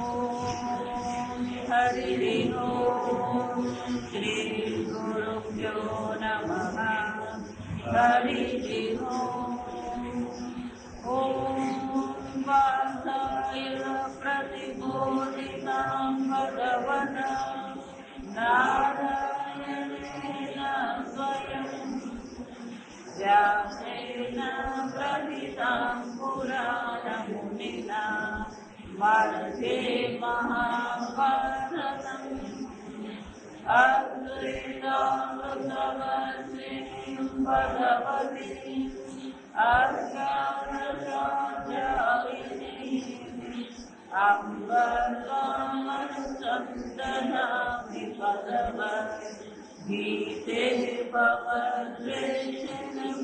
ओम हरि ओम श्री गुरुभ्यो नमः। हरि ओम वासाय प्रतिबोधितां भगवता नारायणेन स्वयं व्यासेन प्रथितां पुराणमुनिना मध्ये महाभारतम् अद्वैतामृतवर्षिणीं भगवतीम् अर्काणचार्यायिनीम् अम्ब त्वामनुसन्दधामि भगवद्गीते भवद्वेषिणम्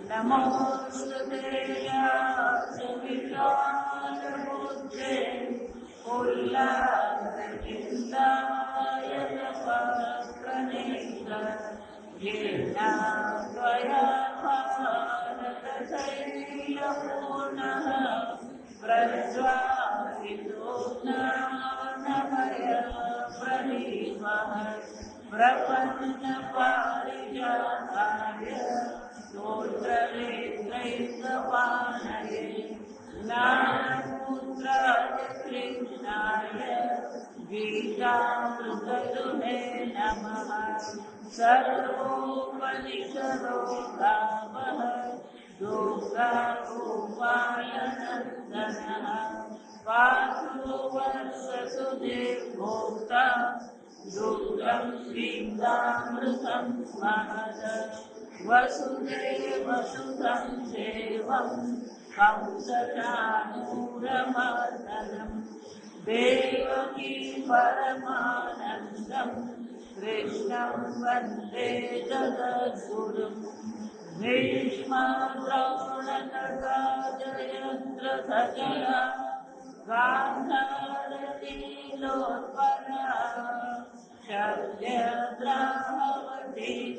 नमोऽस्तुते व्यासविशालबुद्धे उल्लासचिन्ताय तपःप्रणीत येन त्वया भारतशैलपूर्णः प्रज्वालितो ज्ञानमयः प्रदीपः प्रपन्नपारिजाताय स्तोत्रवेत्रैकपाणये ज्ञानमुद्राय कृष्णाय गीतामृतदुहे नमः। सर्वोपनिषदो गावः दोग्धारूपाय नन्दनः पार्थो वर्षसुधीर्भोक्ता दुग्धं सीतामृतं महद वसुदेवसुतं देवं कंसचाणूरमर्दनं देवकी परमानन्दं कृष्णं वन्दे जगद्गुरुं भीष्मद्रोणतथा जयद्रथजया गान्धारनीलोत्पला शल्यद्रावती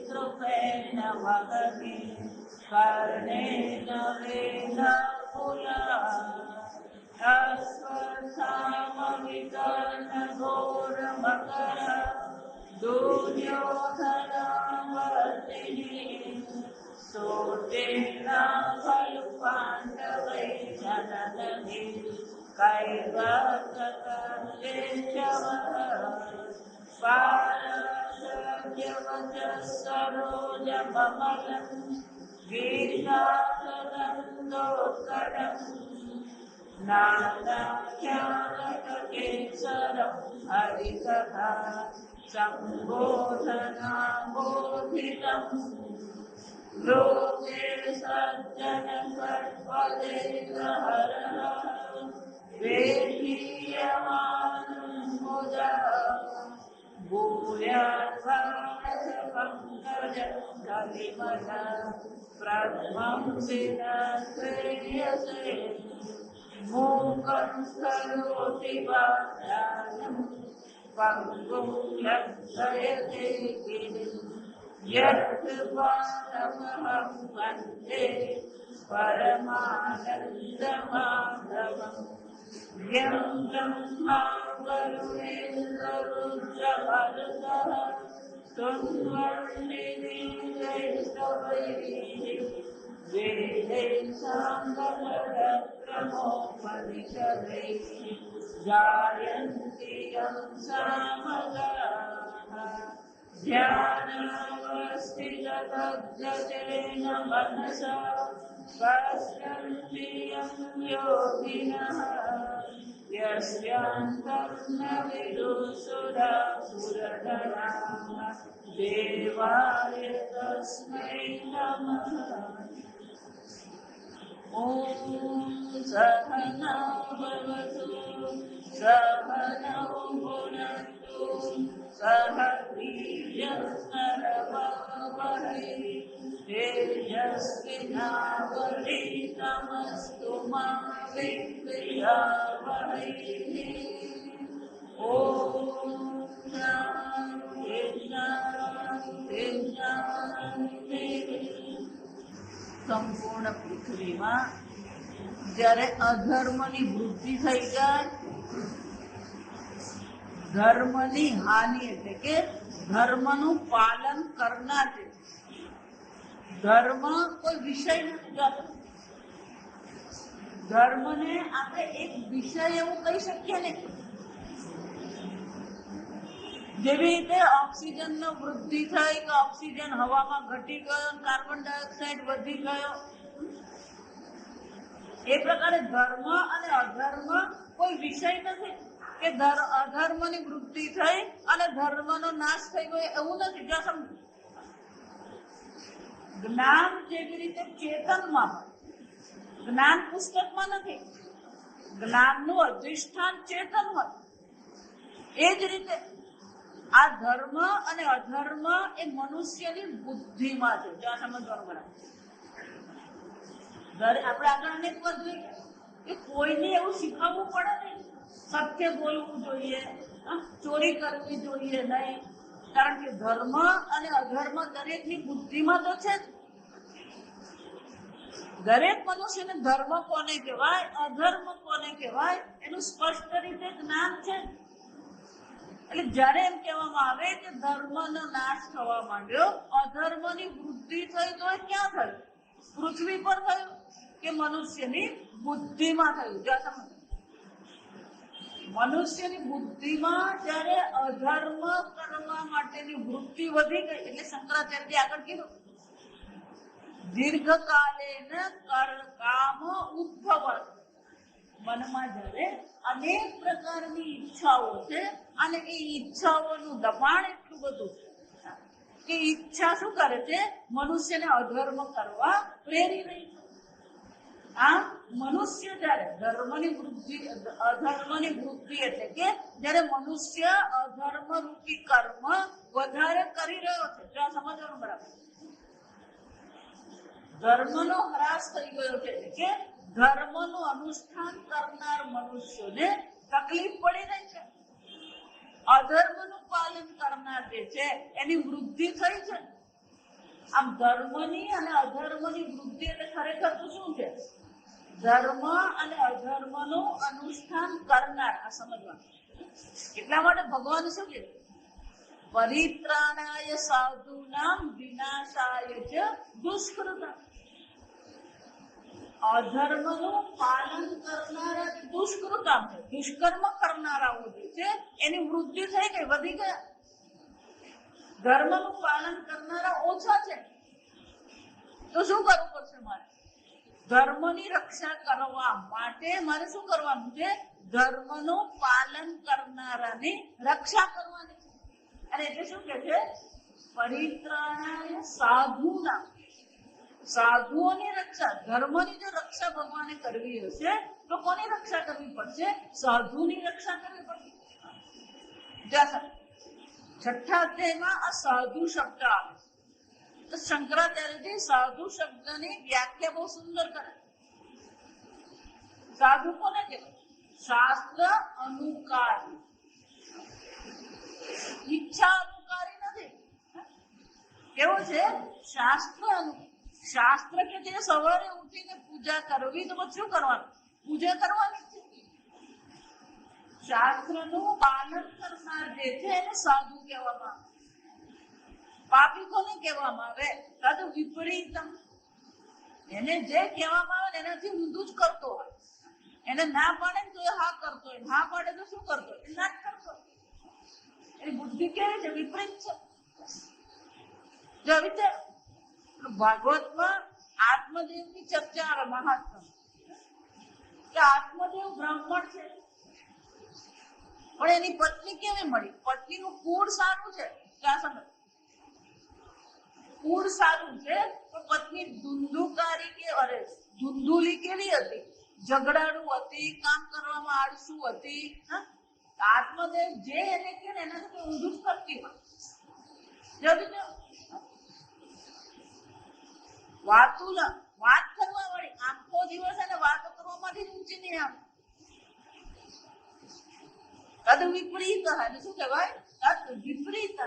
कृपेण वहति कर्णेन वेदपुला अश्वत्थामविकर्णघोरमकर दुर्योधनावर्तिनी सोतेना खलु पाण्डवैः जनदधि कैवल्यकेशवः पारसद्यवचः सरोजममलं गीतासदन्तोत्कटम् नानाख्यानकेसरं हरिकथा सम्बोधनाबोधितम् लोके सज्जनसत्पदेन्द्रहरः वेदीयमानं मुदा भूयात्वादपङ्कजकलिमला प्रध्वंसिनश्रेयसे मूकं करोति वाचालं पङ्गुं लङ्घयते गिरिं यत्कृपातमहं वन्दे परमानन्दमाधवम् यं ब्रह्मा वरुणेन्द्ररुद्रमरुतः तुन्वन्निधीरैस्तवैः वेदैः साङ्गपदक्रमोपनिषदैः गायन्ति यं सामगाः ध्यानावस्थिततद्गतेन मनसा पश्यन्ति यं योगिनः यस्यान्तं न विदुषुरासुरगणाः देवाय तस्मै नमः। ॐ सहना भवतु सहनौ भुनक्तु सह वीर्यङ्करवावहै तेजस्विनावधीतमस्तु मा विद्विषावहै। ॐ शान्ति शान्ति शान्ति। સંપૂર્ણ પૃથ્વીમાં જ્યારે અધર્મની વૃદ્ધિ થઈ જાય ધર્મની હાનિ એટલે કે ધર્મનું પાલન કરનાર છે. ધર્મ કોઈ વિષય નથી. ધર્મને આપણે એક વિષય એવું કહી શકીએ ને, જેવી રીતે ઓક્સિજન નો વૃદ્ધિ થઈ કે ઓક્સિજન હવામાં ઘટી ગયો, કાર્બન ડાયોક્સાઇડ વધી ગયો, એ પ્રકારે ધર્મ અને અધર્મ કોઈ વિષય નથી કે અધર્મની વૃદ્ધિ થઈ અને ધર્મનો નાશ થઈ ગયો, એવું નથી. જો સમજો, જ્ઞાન જેવી રીતે ચેતનમાં હોય, જ્ઞાન પુસ્તકમાં નથી, જ્ઞાનનું અધિષ્ઠાન ચેતન હોય, એ જ રીતે આ ધર્મ અને અધર્મ એ મનુષ્યની બુદ્ધિમાં છે. જો સમજવાનું બરાબર. આપણે આગળ અનેક વાર જોઈએ કે કોઈને એવું શીખવવું પડે નહીં, સત્ય બોલવું જોઈએ, ચોરી કરવી જોઈએ નહીં, કારણ કે ધર્મ અને અધર્મ દરેકની બુદ્ધિમાં તો છે જ. દરેક મનુષ્યને ધર્મ કોને કહેવાય, અધર્મ કોને કહેવાય, એનું સ્પષ્ટ રીતે જ્ઞાન છે. એટલે જયારે એમ કહેવામાં આવે કે ધર્મનો નાશ થવા માંડ્યો, અધર્મની વૃદ્ધિ થઈ, તો એ ક્યાં થયું? પૃથ્વી પર થયું કે મનુષ્યની બુદ્ધિમાં થયું? મનુષ્યની બુદ્ધિમાં જયારે અધર્મ કરવા માટેની વૃત્તિ વધી ગઈ, એટલે શંકરાચાર્ય આગળ કીધું, દીર્ઘકાલે કામ ઉદ્ભવ. મનમાં જયારે અનેક પ્રકારની ઈચ્છાઓ છે અને એ ઈચ્છાઓનું દબાણ એટલું બધું છે કે ઈચ્છા શું કરે છે? મનુષ્યને અધર્મ કરવા પ્રેરી રહી છે. આમ મનુષ્ય જયારે અધર્મની વૃદ્ધિ એટલે કે જયારે મનુષ્ય અધર્મ રૂપી કર્મ વધારે કરી રહ્યો છે, જો આ સમજવાનું બરાબર. ધર્મનો હ્રાસ થઈ ગયો છે એટલે કે ધર્મનું અનુષ્ઠાન કરનાર મનુષ્યોને તકલીફ પડી રહી છે. અધર્મનું પાલન કરનાર જે છે એની વૃદ્ધિ થઈ છે. આમ ધર્મની અને અધર્મની વૃદ્ધિ એટલે ખરેખર તો શું છે? ધર્મ અને અધર્મનું અનુષ્ઠાન કરનાર. આ સમજવાનું. એટલા માટે ભગવાન શું કહે? પરિત્રાણાય સાધુનામ વિનાશાય ચ દુષ્કૃતમ. અધર્મનું પાલન કરનારા દુષ્કૃતમ છે, દુષ્કર્મ કરનારાઓ જે છે એની વૃદ્ધિ થઈ ગઈ, વધી ગયા. ધર્મનું પાલન કરનારા ઓછા છે. તો શું કરવું પડશે મારે? ધર્મની રક્ષા કરવા માટે મારે શું કરવાનું છે? ધર્મનું પાલન કરનારાની રક્ષા કરવાની છે. અને એટલે શું કે છે? પરિત્રાણાય સાધુનામ. સાધુઓની રક્ષા, ધર્મની જો રક્ષા ભગવાને કરવી હશે તો કોની રક્ષા કરવી પડશે? સાધુની રક્ષા કરવી પડશે. છઠ્ઠા અધ્યાયમાં આ સાધુ શબ્દ આવે તો શંકરાચાર્યજી સાધુ શબ્દની વ્યાખ્યા બહુ સુંદર કરે. સાધુ કોને કહેવાય? શાસ્ત્ર અનુકારી. ઈચ્છા અનુકારી નથી. કેવો છે? શાસ્ત્ર અનુકારી. શાસ્ત્ર કે જે સવારે ઉઠીને પૂજા કરવી, તો પછી શું કરવાનું? પૂજા કરવાની છે. શાસ્ત્રનું પાલન કરનાર જે છે એને સાધુ કહેવામાં આવે. પાપી કોને કહેવામાં આવે? તદ વિપરીતમ. એને જે કહેવામાં આવે એનાથી ઊંધું જ કરતો હોય. એને ના પાડે તો એ હા કરતો હોય, ના પાડે તો શું કરતો હોય? ના જ કરતો. એની બુદ્ધિ કેવી છે? વિપરીત છે. જો વિચાર, ભાગવતમાં આત્મદેવની ચર્ચા આવે મહાત્મા, કે આત્મદેવ બ્રાહ્મણ છે પણ એની પત્ની કેવી મળી? પત્નીનું કુળ સારું છે. ક્યાં સમજ? કુળ સારું છે તો પત્ની ધુંધુકારી કે અરે ધુંધુલી કેવી હતી? ઝઘડાળુ હતી, કામ કરવામાં આળસુ હતી. આત્મદેવ જે એને કે એનાથી ઊંધું જ કરતી હોય. વાત કરવા વાળી આખો દિવસ એને વાતો કરવામાંથી જ ઊંચી નહીં આવે. તદ વિપરીત. શું કહેવાય? તદ વિપરીત.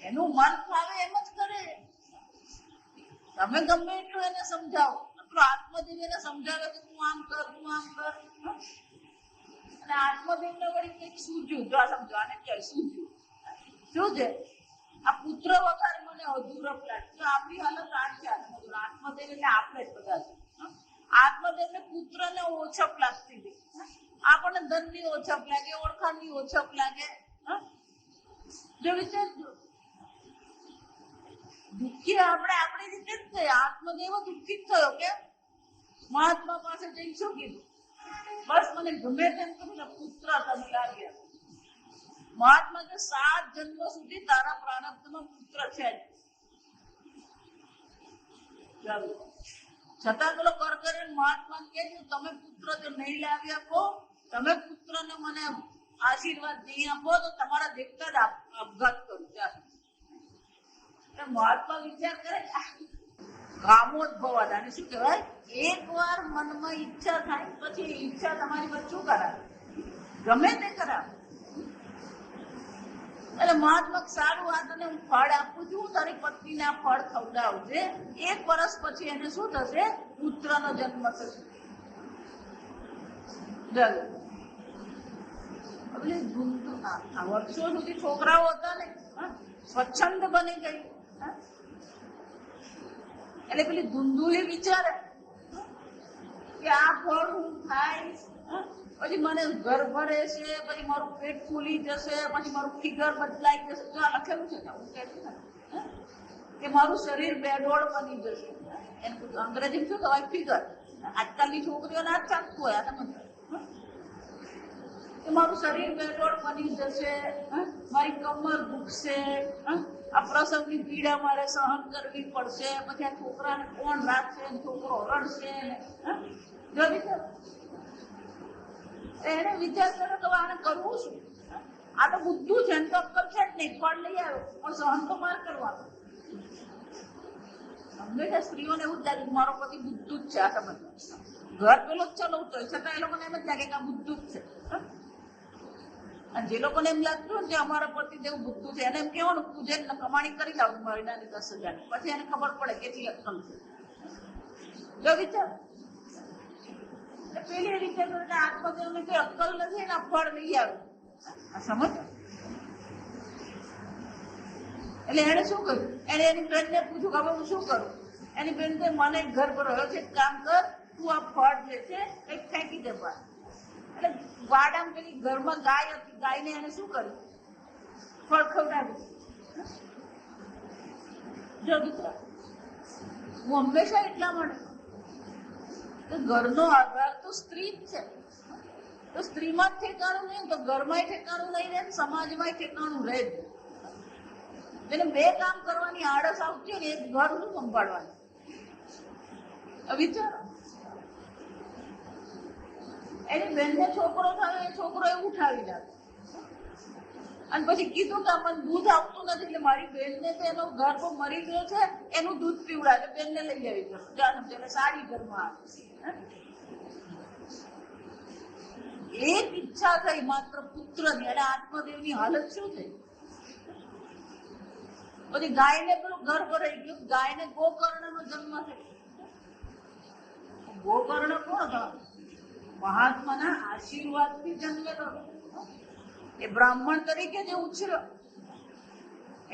એનું મન ફાવે એમ જ કરે. તમે ગમે એટલું એને સમજાવો, આત્મદેવ એને સમજાવે કે તું આમ કર, તું આમ કર, અને આત્મદેવને વળી કંઈક સૂઝ્યું. જો આ સમજો, આને કહેવાય સૂઝ્યું. શું છે? આ પુત્ર વગર મને અધૂરપ લાગ્યું. આપણી હાલત આ છે. આત્મદેવ એટલે આપણે જ બધા છે. આત્મદેવને પુત્રને ઓછપ લાગતી હતી. આપણને ધનની ઓછપ લાગે, ઓળખાણની ઓછપ લાગે. જો વિચારજો, દુઃખી આપણે આપણી રીતે જ થયા. આત્મદેવ દુઃખી જ થયો કે મહાત્મા પાસે જઈને શું કીધું? બસ મને ગમે તેમ કરીને પુત્ર તમે લાગ્યા. મહાત્મા કે 7 જન્મ સુધી તારા પ્રારબ્ધમાં પુત્ર છે જ. છતાં પેલો કર કરીને મહાત્મા કે તમે પુત્ર જો નહીં લાવી આપો, તમે પુત્રને મને આશીર્વાદ નહીં આપો તો તમારા દેખતા જ આપઘાત કરું. મહાત્મા વિચાર કરે કામોદ્ભવ હતા. શું કહેવાય? એક વાર મનમાં ઈચ્છા થાય પછી ઈચ્છા તમારી પર શું કરાવે? ગમે તે કરાવે. એટલે મહાત્મા સારું, આ તને હું ફળ આપું છું, તારી પત્નીને આ ફળ ખવડાવજે. 1 વર્ષ પછી એને શું થશે? પુત્રનો જન્મ થશે. વર્ષો સુધી છોકરાઓ હતા ને, સ્વચ્છંદ બની ગઈ. એટલે પેલી ધૂંધુલી વિચારે કે આ ફળ હું ખાઈશ, પછી મને ગર્ભ રહેશે, પછી મારું પેટ ફૂલી જશે, પછી મારું ફિગર બદલાઈ જશે. જો આ લખેલું છે કે મારું શરીર બેડોળ બની જશે. અંગ્રેજી શું કહેવાય? ફિગર. આજકાલની છોકરીઓને આ ચાલતું હોય. આ તમે કે મારું શરીર બેડોળ બની જશે, મારી કમર દુખશે, આ પ્રસવની પીડા મારે સહન કરવી પડશે, પછી આ છોકરાને કોણ રાખશે, છોકરો રડશે. એને વિચાર કર્યો કે આને કરવું શું? આ તો બુદ્ધું છે, તો અક્કલ છે જ નહીં. ફળ લઈ આવ્યો પણ સહન તો માર કરવાનો. હંમેશા સ્ત્રીઓને એવું જ લાગે મારો પતિ બુદ્ધું જ છે. આ સમજ ઘર પેલો જ ચલાવતો હોય છતાં એ લોકોને એમ જ લાગે કે આ બુદ્ધું જ છે. અને જે લોકોને એમ લાગતું હોય કે અમારા પતિદેવ બુદ્ધું છે, એને એમ કહેવાનું તું જે કમાણી કરી લાવ મહિનાની 10,000, પછી એને ખબર પડે કેટલી અક્કલ છે. જો વિચાર પેલી રીતે આત્મદેવને કઈ અક્કલ નથી, એના ફળ લઈ આવે. સમજ? એટલે એને શું કર્યું? એને એની બેનને પૂછ્યું કે હવે હું શું કરું? એની બેન કે મને ઘર પર રહ્યો છે, કામ કર, તું આ ફળ જે છે કઈક ફેંકી દે બહાર. એટલે વાડામાં પેલી ઘરમાં ગાય હતી, ગાયને એને શું કર્યું? ફળ ખવડાવ્યું. જો દીકરા, હું હંમેશા એટલા માટે ઘરનો આધાર તો સ્ત્રી જ છે. તો સ્ત્રીમાં જ ઠેકાણું નહીં તો ઘરમાં ઠેકાણું નહીં રહે, સમાજમાં ઠેકાણું રહે. એને 2 કામ કરવાની આળસ આવતી ને, એક ઘર શું સંભાળવાનું? વિચારો. એની બેનને છોકરો થયો, એ છોકરો એ ઉઠાવી લાગે અને પછી કીધું કે મને દૂધ આવતું નથી, એટલે મારી બેનને તો એનો ગર્ભ મરી ગયો છે, એનું દૂધ પીવડાવે, બેનને લઈ આવી ગયો. એટલે સારી ઘરમાં આવે. એક ઈચ્છા થઈ માત્ર પુત્રની. એટલે આત્મદેવની હાલત શું થઈ? પછી ગાયને પેલું ગર્ભ રહી ગયું. ગાયને ગોકર્ણનો જન્મ થયો. ગોકર્ણ કોણ હતો? મહાત્માના આશીર્વાદથી જન્મેલો. એ બ્રાહ્મણ તરીકે જે ઉછર્યો,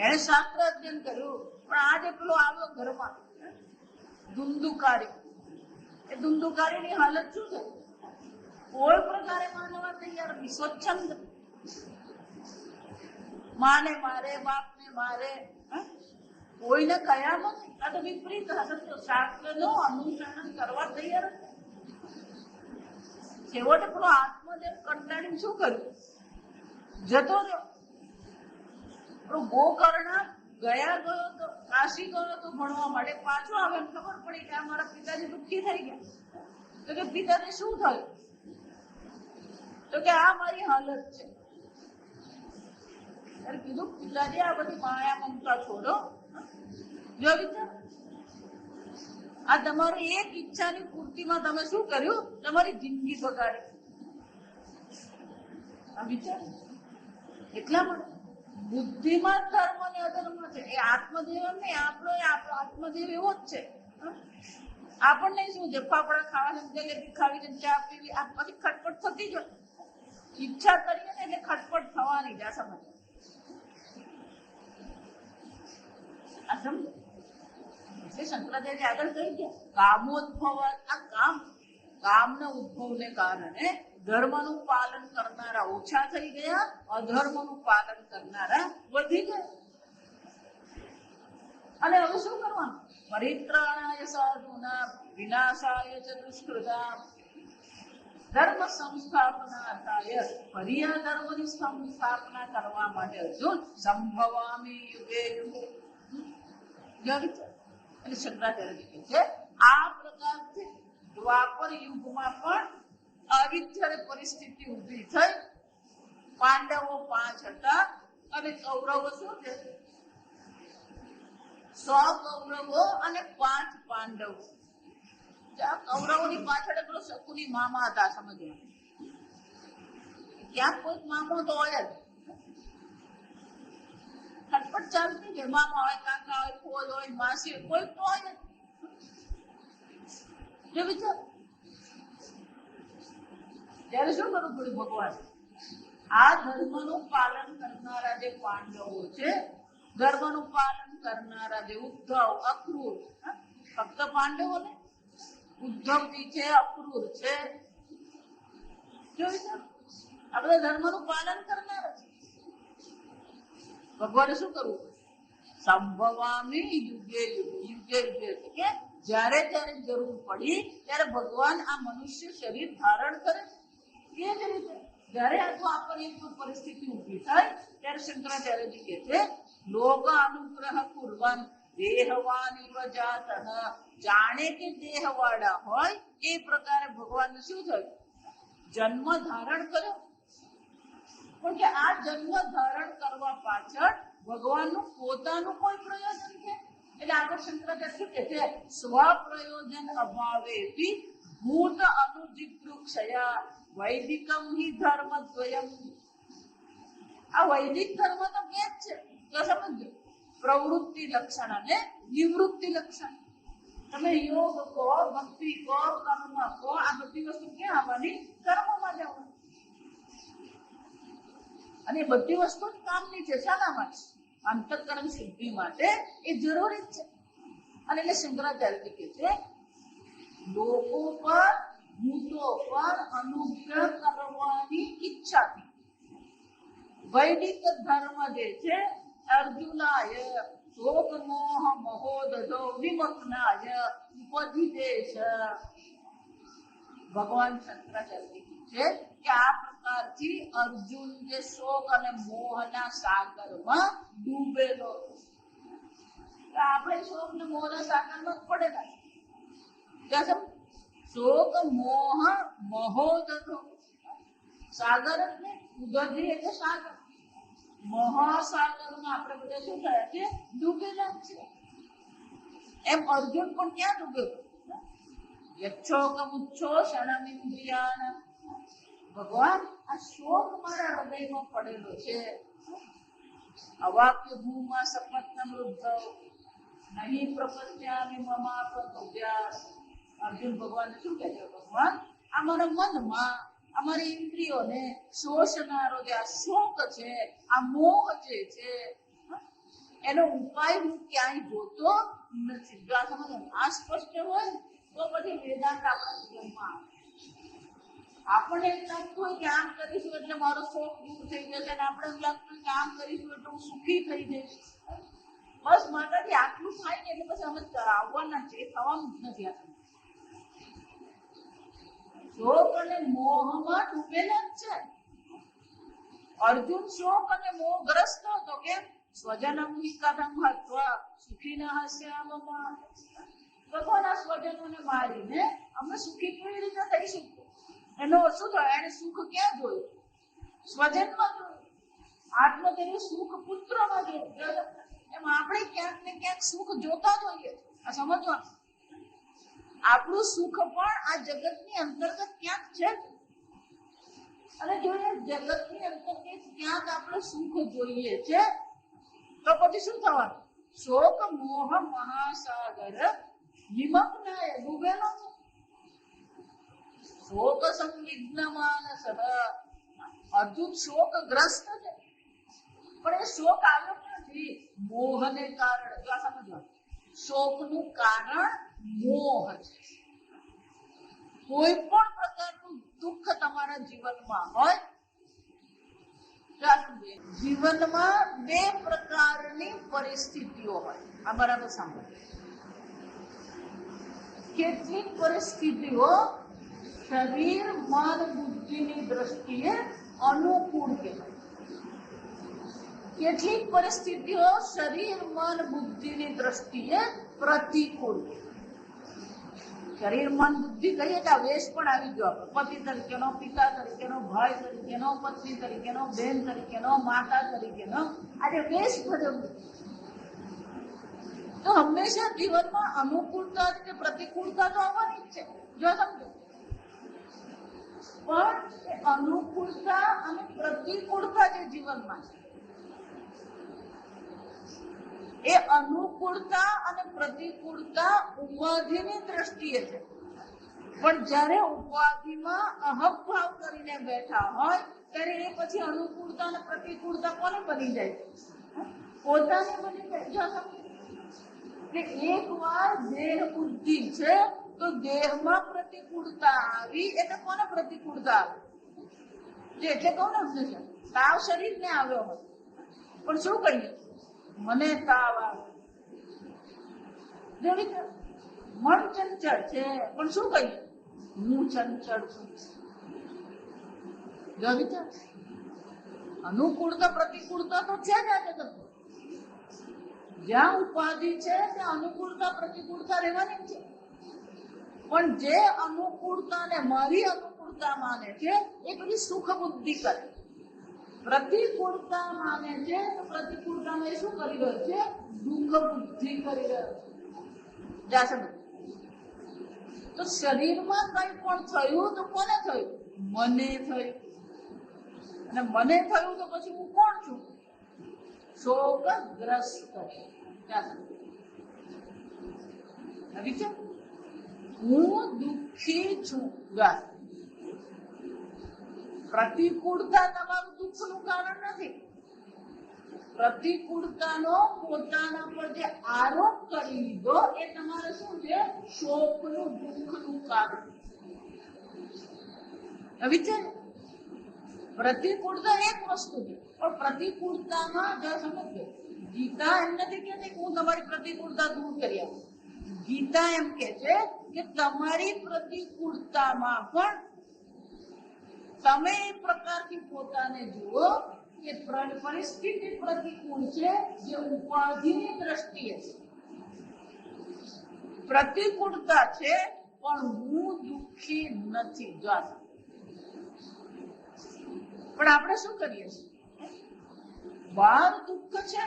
એને શાસ્ત્ર અધ્યયન કર્યું. પણ આજે પેલો આવ્યો ઘરમાં ધુંધુકારી. એ ધુંધુકારીની હાલત શું છે? કોઈ પ્રકારે માનવા તૈયાર નથી. સ્વચ્છંદ. માને મારે, બાપને મારે, કોઈને કયા નથી. આ તો વિપરીત હશે. શાસ્ત્રનો અનુસરણ કરવા તૈયાર નથી. છેવટે પેલો આત્મદેવ કંટાળીને શું કર્યું? જતો રહ્યો. ગોકર્ણ ગયો તો કાશી ગયો તો ભણવા માટે, પાછો આવે ખબર પડી કે આ મારા પિતાજી દુઃખી થઈ ગયા. તો કે પિતાને શું થયું? તો કે આ મારી હાલત છે. ત્યારે કીધું પિતાજી આ બધી માયા મમતા છોડો. જો વિચાર, આ તમારી એક ઈચ્છાની પૂર્તિમાં તમે શું કર્યું? તમારી જિંદગી બગાડી. આ વિચાર. એટલા માટે બુદ્ધિમાં ધર્મ અને અધર્મ છે. એ આત્મદેવ નહીં, આપણો આત્મદેવ એવો જ છે. આપણને શું છે? ફાફડા ખાવા છે, જલેબી ખાવી છે, ચા પીવી, આ પછી ખટપટ થતી જ હોય. ઈચ્છા કરીએ ને એટલે ખટપટ થવાની જ. આ સમજ, આ સમજ. એટલે શંકરાચાર્ય આગળ કહી ગયા કામોદ્ભવ, આ કામના ઉદ્ભવને કારણે ધર્મનું પાલન કરનારા ઓછા થઈ ગયા, અધર્મનું પાલન કરનારા વધી ગયા. અને હવે શું કરવાનું? પરિત્રાણાય સાધુના વિનાશાય ચ દુષ્કૃતા ધર્મ સંસ્થાપનાથાય, ફરી આ ધર્મની સંસ્થાપના કરવા માટે અર્જુન સંભવામી યુગે યુગે. અને શંકરાચાર્ય કહે છે આ પ્રકારથી દ્વાપર યુગમાં પણ આવી જ્યારે પરિસ્થિતિ ઊભી થઈ, પાંડવો 5 હતા અને કૌરવો શું છે? 100 કૌરવો અને 5 પાંડવો. કૌરવોની પાછળ પેલો શકુની મામા હતા, સમજવા. ક્યાંક કોઈ મામો તો હોય જ, ખટપટ ચાલતી છે. મામા હોય, કાકા હોય, ફોજ હોય, માસી હોય, કોઈ તો હોય જ. વિચાર ત્યારે શું કરવું પડ્યું ભગવાન? આ ધર્મનું પાલન કરનારા જે પાંડવો છે, ધર્મનું પાલન કરનારા જે ઉદ્ધવ, અક્રૂર, ફક્ત પાંડવો ને, ઉદ્ધવજી છે, અક્રૂર છે, આ બધા ધર્મનું પાલન કરનારા છે. ભગવાને શું કરવું? સંભવામી યુગે યુગે યુગે, કે જ્યારે જ્યારે જરૂર પડી ત્યારે ભગવાન આ મનુષ્ય શરીર ધારણ કરે. એ જ રીતે જ્યારે આ દ્વાપર યુગની પરિસ્થિતિ ઊભી થાય ત્યારે શંકરાચાર્યજી કહે છે લોક અનુગ્રહ કુર્વન દેહવાનિવ જાતઃ, જાણે કે દેહવાળા હોય એ પ્રકારે ભગવાનને શું થયું? જન્મ ધારણ કર્યો. પણ કે આ જન્મ ધારણ કરવા પાછળ ભગવાનનું પોતાનું કોઈ પ્રયોજન છે? એટલે આગળ શંકરાચાર્ય શું કહે છે? સ્વપ્રયોજન અભાવેપી ભૂત અનુજિગૃક્ષયા વૈદિકમ હિ ધર્મદ્વયમ. આ વૈદિક ધર્મ તો કે જ છે, તો સમજો, પ્રવૃત્તિ લક્ષણ અને નિવૃત્તિ લક્ષણ. તમે યોગ કહો, ભક્તિ કહો, કર્મ કહો, આ બધી વસ્તુ ક્યાં આવવાની? કર્મમાં જવાની. અને બધી વસ્તુ જ કામની છે. શાના માટે? અંતઃકરણ સિદ્ધિ માટે એ જરૂરી જ છે. અને એટલે શંકરાચાર્ય કહે છે લોકો પર, ભૂતો પર અનુગ્રહ કરવાની ઈચ્છાથી વૈદિક ધર્મ જે છે અર્જુનાય શોક મોહ મહોદધો વિમગ્નાય ઉપધિદેશ. ભગવાન શંકરાચાર્ય છે કે આ પ્રકારથી અર્જુન જે શોક અને મોહના સાગરમાં ડૂબેલો, આપણે શોક ને મોહના સાગરમાં પડેલા. શોક મોહ મહોદધો, સાગર એટલે ઉદધિ એટલે સાગર, મહાસાગરમાં આપણે બધા શું થયા છે? ડૂબેલા છે. એમ અર્જુન પણ ક્યાં ડૂબેલો? યચ્છોકમુચ્છો ક્ષણમિન્દ્રિયાણ. ભગવાન આ શોક મારા હૃદયમાં પડેલો છે. અવાક્ય ભૂમા સપત્ન વૃદ્ધ નહીં પ્રપત્યામિ મમાપદ્યા. અર્જુન ભગવાન શું કહે છે? ભગવાન અમારા મનમાં, અમારી ઇન્દ્રિયોને શોષનારો જે આ શોક છે, આ મોહ જે છે, એનો ઉપાય હું ક્યાંય જોતો નથી. આ સ્પષ્ટ હોય તો પછી વેદાંત આપણા જીવનમાં આવે. આપણને એમ લાગતું હોય કે આમ કરીશું એટલે મારો શોક દૂર થઈ જશે, અને આપણે એમ લાગતું હોય કે આમ કરીશું એટલે હું સુખી થઈ જઈશ. બસ મારાથી આટલું થાય ને એટલે પછી અમે આવવાના છે, થવાનું જ નથી. આપણે શોક અને મોહમાં ડૂબેલા જ છે. અર્જુન શોક અને મોહગ્રસ્ત હતો. કેમ? સ્વજનમ હિ કથમ હત્વા સુખીનઃ સ્યામઃ. ભગવાનના સ્વજનોને મારીને અમે સુખી કેવી રીતે થઈશું? એનો શું થયો? એને સુખ ક્યાં જોયું? સ્વજનમાં જોયું. આત્મ તેનું સુખ પુત્રમાં જોયું. એમ આપણે ક્યાંક ને ક્યાંક સુખ જોતા જોઈએ. આ સમજવાનું. આપણું સુખ પણ આ જગતની અંતર્ગત ક્યાંક છે. અને જો એ જગતની અંતર્ગત ક્યાંક આપણે સુખ જોઈએ છે તો પછી શું થવાનું? શોક મોહ મહાસાગર નિમગ્નાય, ડૂબેલો છે. શોક સંવિઘ્ન માનસઃ અર્જુન શોકગ્રસ્ત છે, પણ એ શોક આવ્યો ક્યાંથી? મોહને કારણે. જો આ સમજવા, શોકનું કારણ મોહ છે. કોઈ પણ પ્રકારનું દુઃખ તમારા જીવનમાં હોય, જીવનમાં બે પ્રકારની પરિસ્થિતિઓ હોય. આ બરાબર સાંભળો. કેટલીક પરિસ્થિતિઓ શરીર, મન, બુદ્ધિની દ્રષ્ટિએ અનુકૂળ કહેવાય. કેટલીક પરિસ્થિતિઓ શરીર, મન, બુદ્ધિની દ્રષ્ટિએ પ્રતિકૂળ. શરીર, મન, બુદ્ધિ કહીએ તો વેશ પણ આવી ગયો. પતિ તરીકેનો, પિતા તરીકેનો, ભાઈ તરીકેનો, પત્ની તરીકેનો, બેન તરીકેનો, માતા તરીકેનો, આજે વેશ ભજવ્યો. તો હંમેશા જીવનમાં અનુકૂળતા અને પ્રતિકૂળતા તો આવવાની જ છે. જો સમજો, પણ એ અનુકૂળતા અને પ્રતિકૂળતા જે જીવનમાં છે, એ અનુકૂળતા અને પ્રતિકૂળતા ઉપાધિની દ્રષ્ટિએ છે. પણ જ્યારે ઉપાધિમાં અહંભાવ કરીને બેઠા હોય ત્યારે એ પછી અનુકૂળતા અને પ્રતિકૂળતા કોને બની જાય? પોતાને બની જાય. એક વાર દેહ બુદ્ધિ છે તો દેહમાં પ્રતિકૂળતા આવી એટલે કોને પ્રતિકૂળતા આવે? એટલે કહું ને, તાવ શરીરને આવ્યો હોય પણ શું કહીએ? મને તાવ આવે. મન ચંચળ છે પણ શું કહીએ? હું ચંચળ છું. જો વિચાર, અનુકૂળતા પ્રતિકૂળતા તો છે જ આ જગતમાં. જ્યાં ઉપાધિ છે ત્યાં અનુકૂળતા પ્રતિકૂળતા રહેવાની છે. પણ જે અનુકૂળતાને મારી અનુકૂળતા માને છે એ બધી સુખ બુદ્ધિ કરે. પ્રતિકૂળતા માને છે તો પ્રતિકૂળતામાં શું કરી રહ્યો છે? દુઃખ બુદ્ધિ કરી રહ્યો છે. તો શરીરમાં કંઈ પણ થયું તો કોને થયું? મને થયું. અને મને થયું તો પછી હું કોણ છું? શોકગ્રસ્ત. હું દુઃખી છું. પ્રતિકૂળતા તમારું દુઃખનું કારણ નથી. પ્રતિકૂળતાનો પોતાના પર જે આરોપ કરી લીધો એ તમારે શું છે? શોકનું, દુઃખનું કારણ. વિચાર, પ્રતિકૂળતા એક વસ્તુ છે, પણ પ્રતિકૂળતામાં જો સમજો, ગીતા એમ નથી કહેતી કે હું તમારી પ્રતિકૂળતા દૂર કરી આપું. ગીતા એમ કે છે કે તમારી પ્રતિકૂળતામાં પણ તમે એ પ્રકારથી પોતાને જુઓ કે પરિસ્થિતિ પ્રતિકૂળ છે જે ઉપાધિની દ્રષ્ટિએ છે. પ્રતિકૂળતા છે પણ હું દુઃખી નથી. પણ આપણે શું કરીએ છીએ? બહાર દુઃખ છે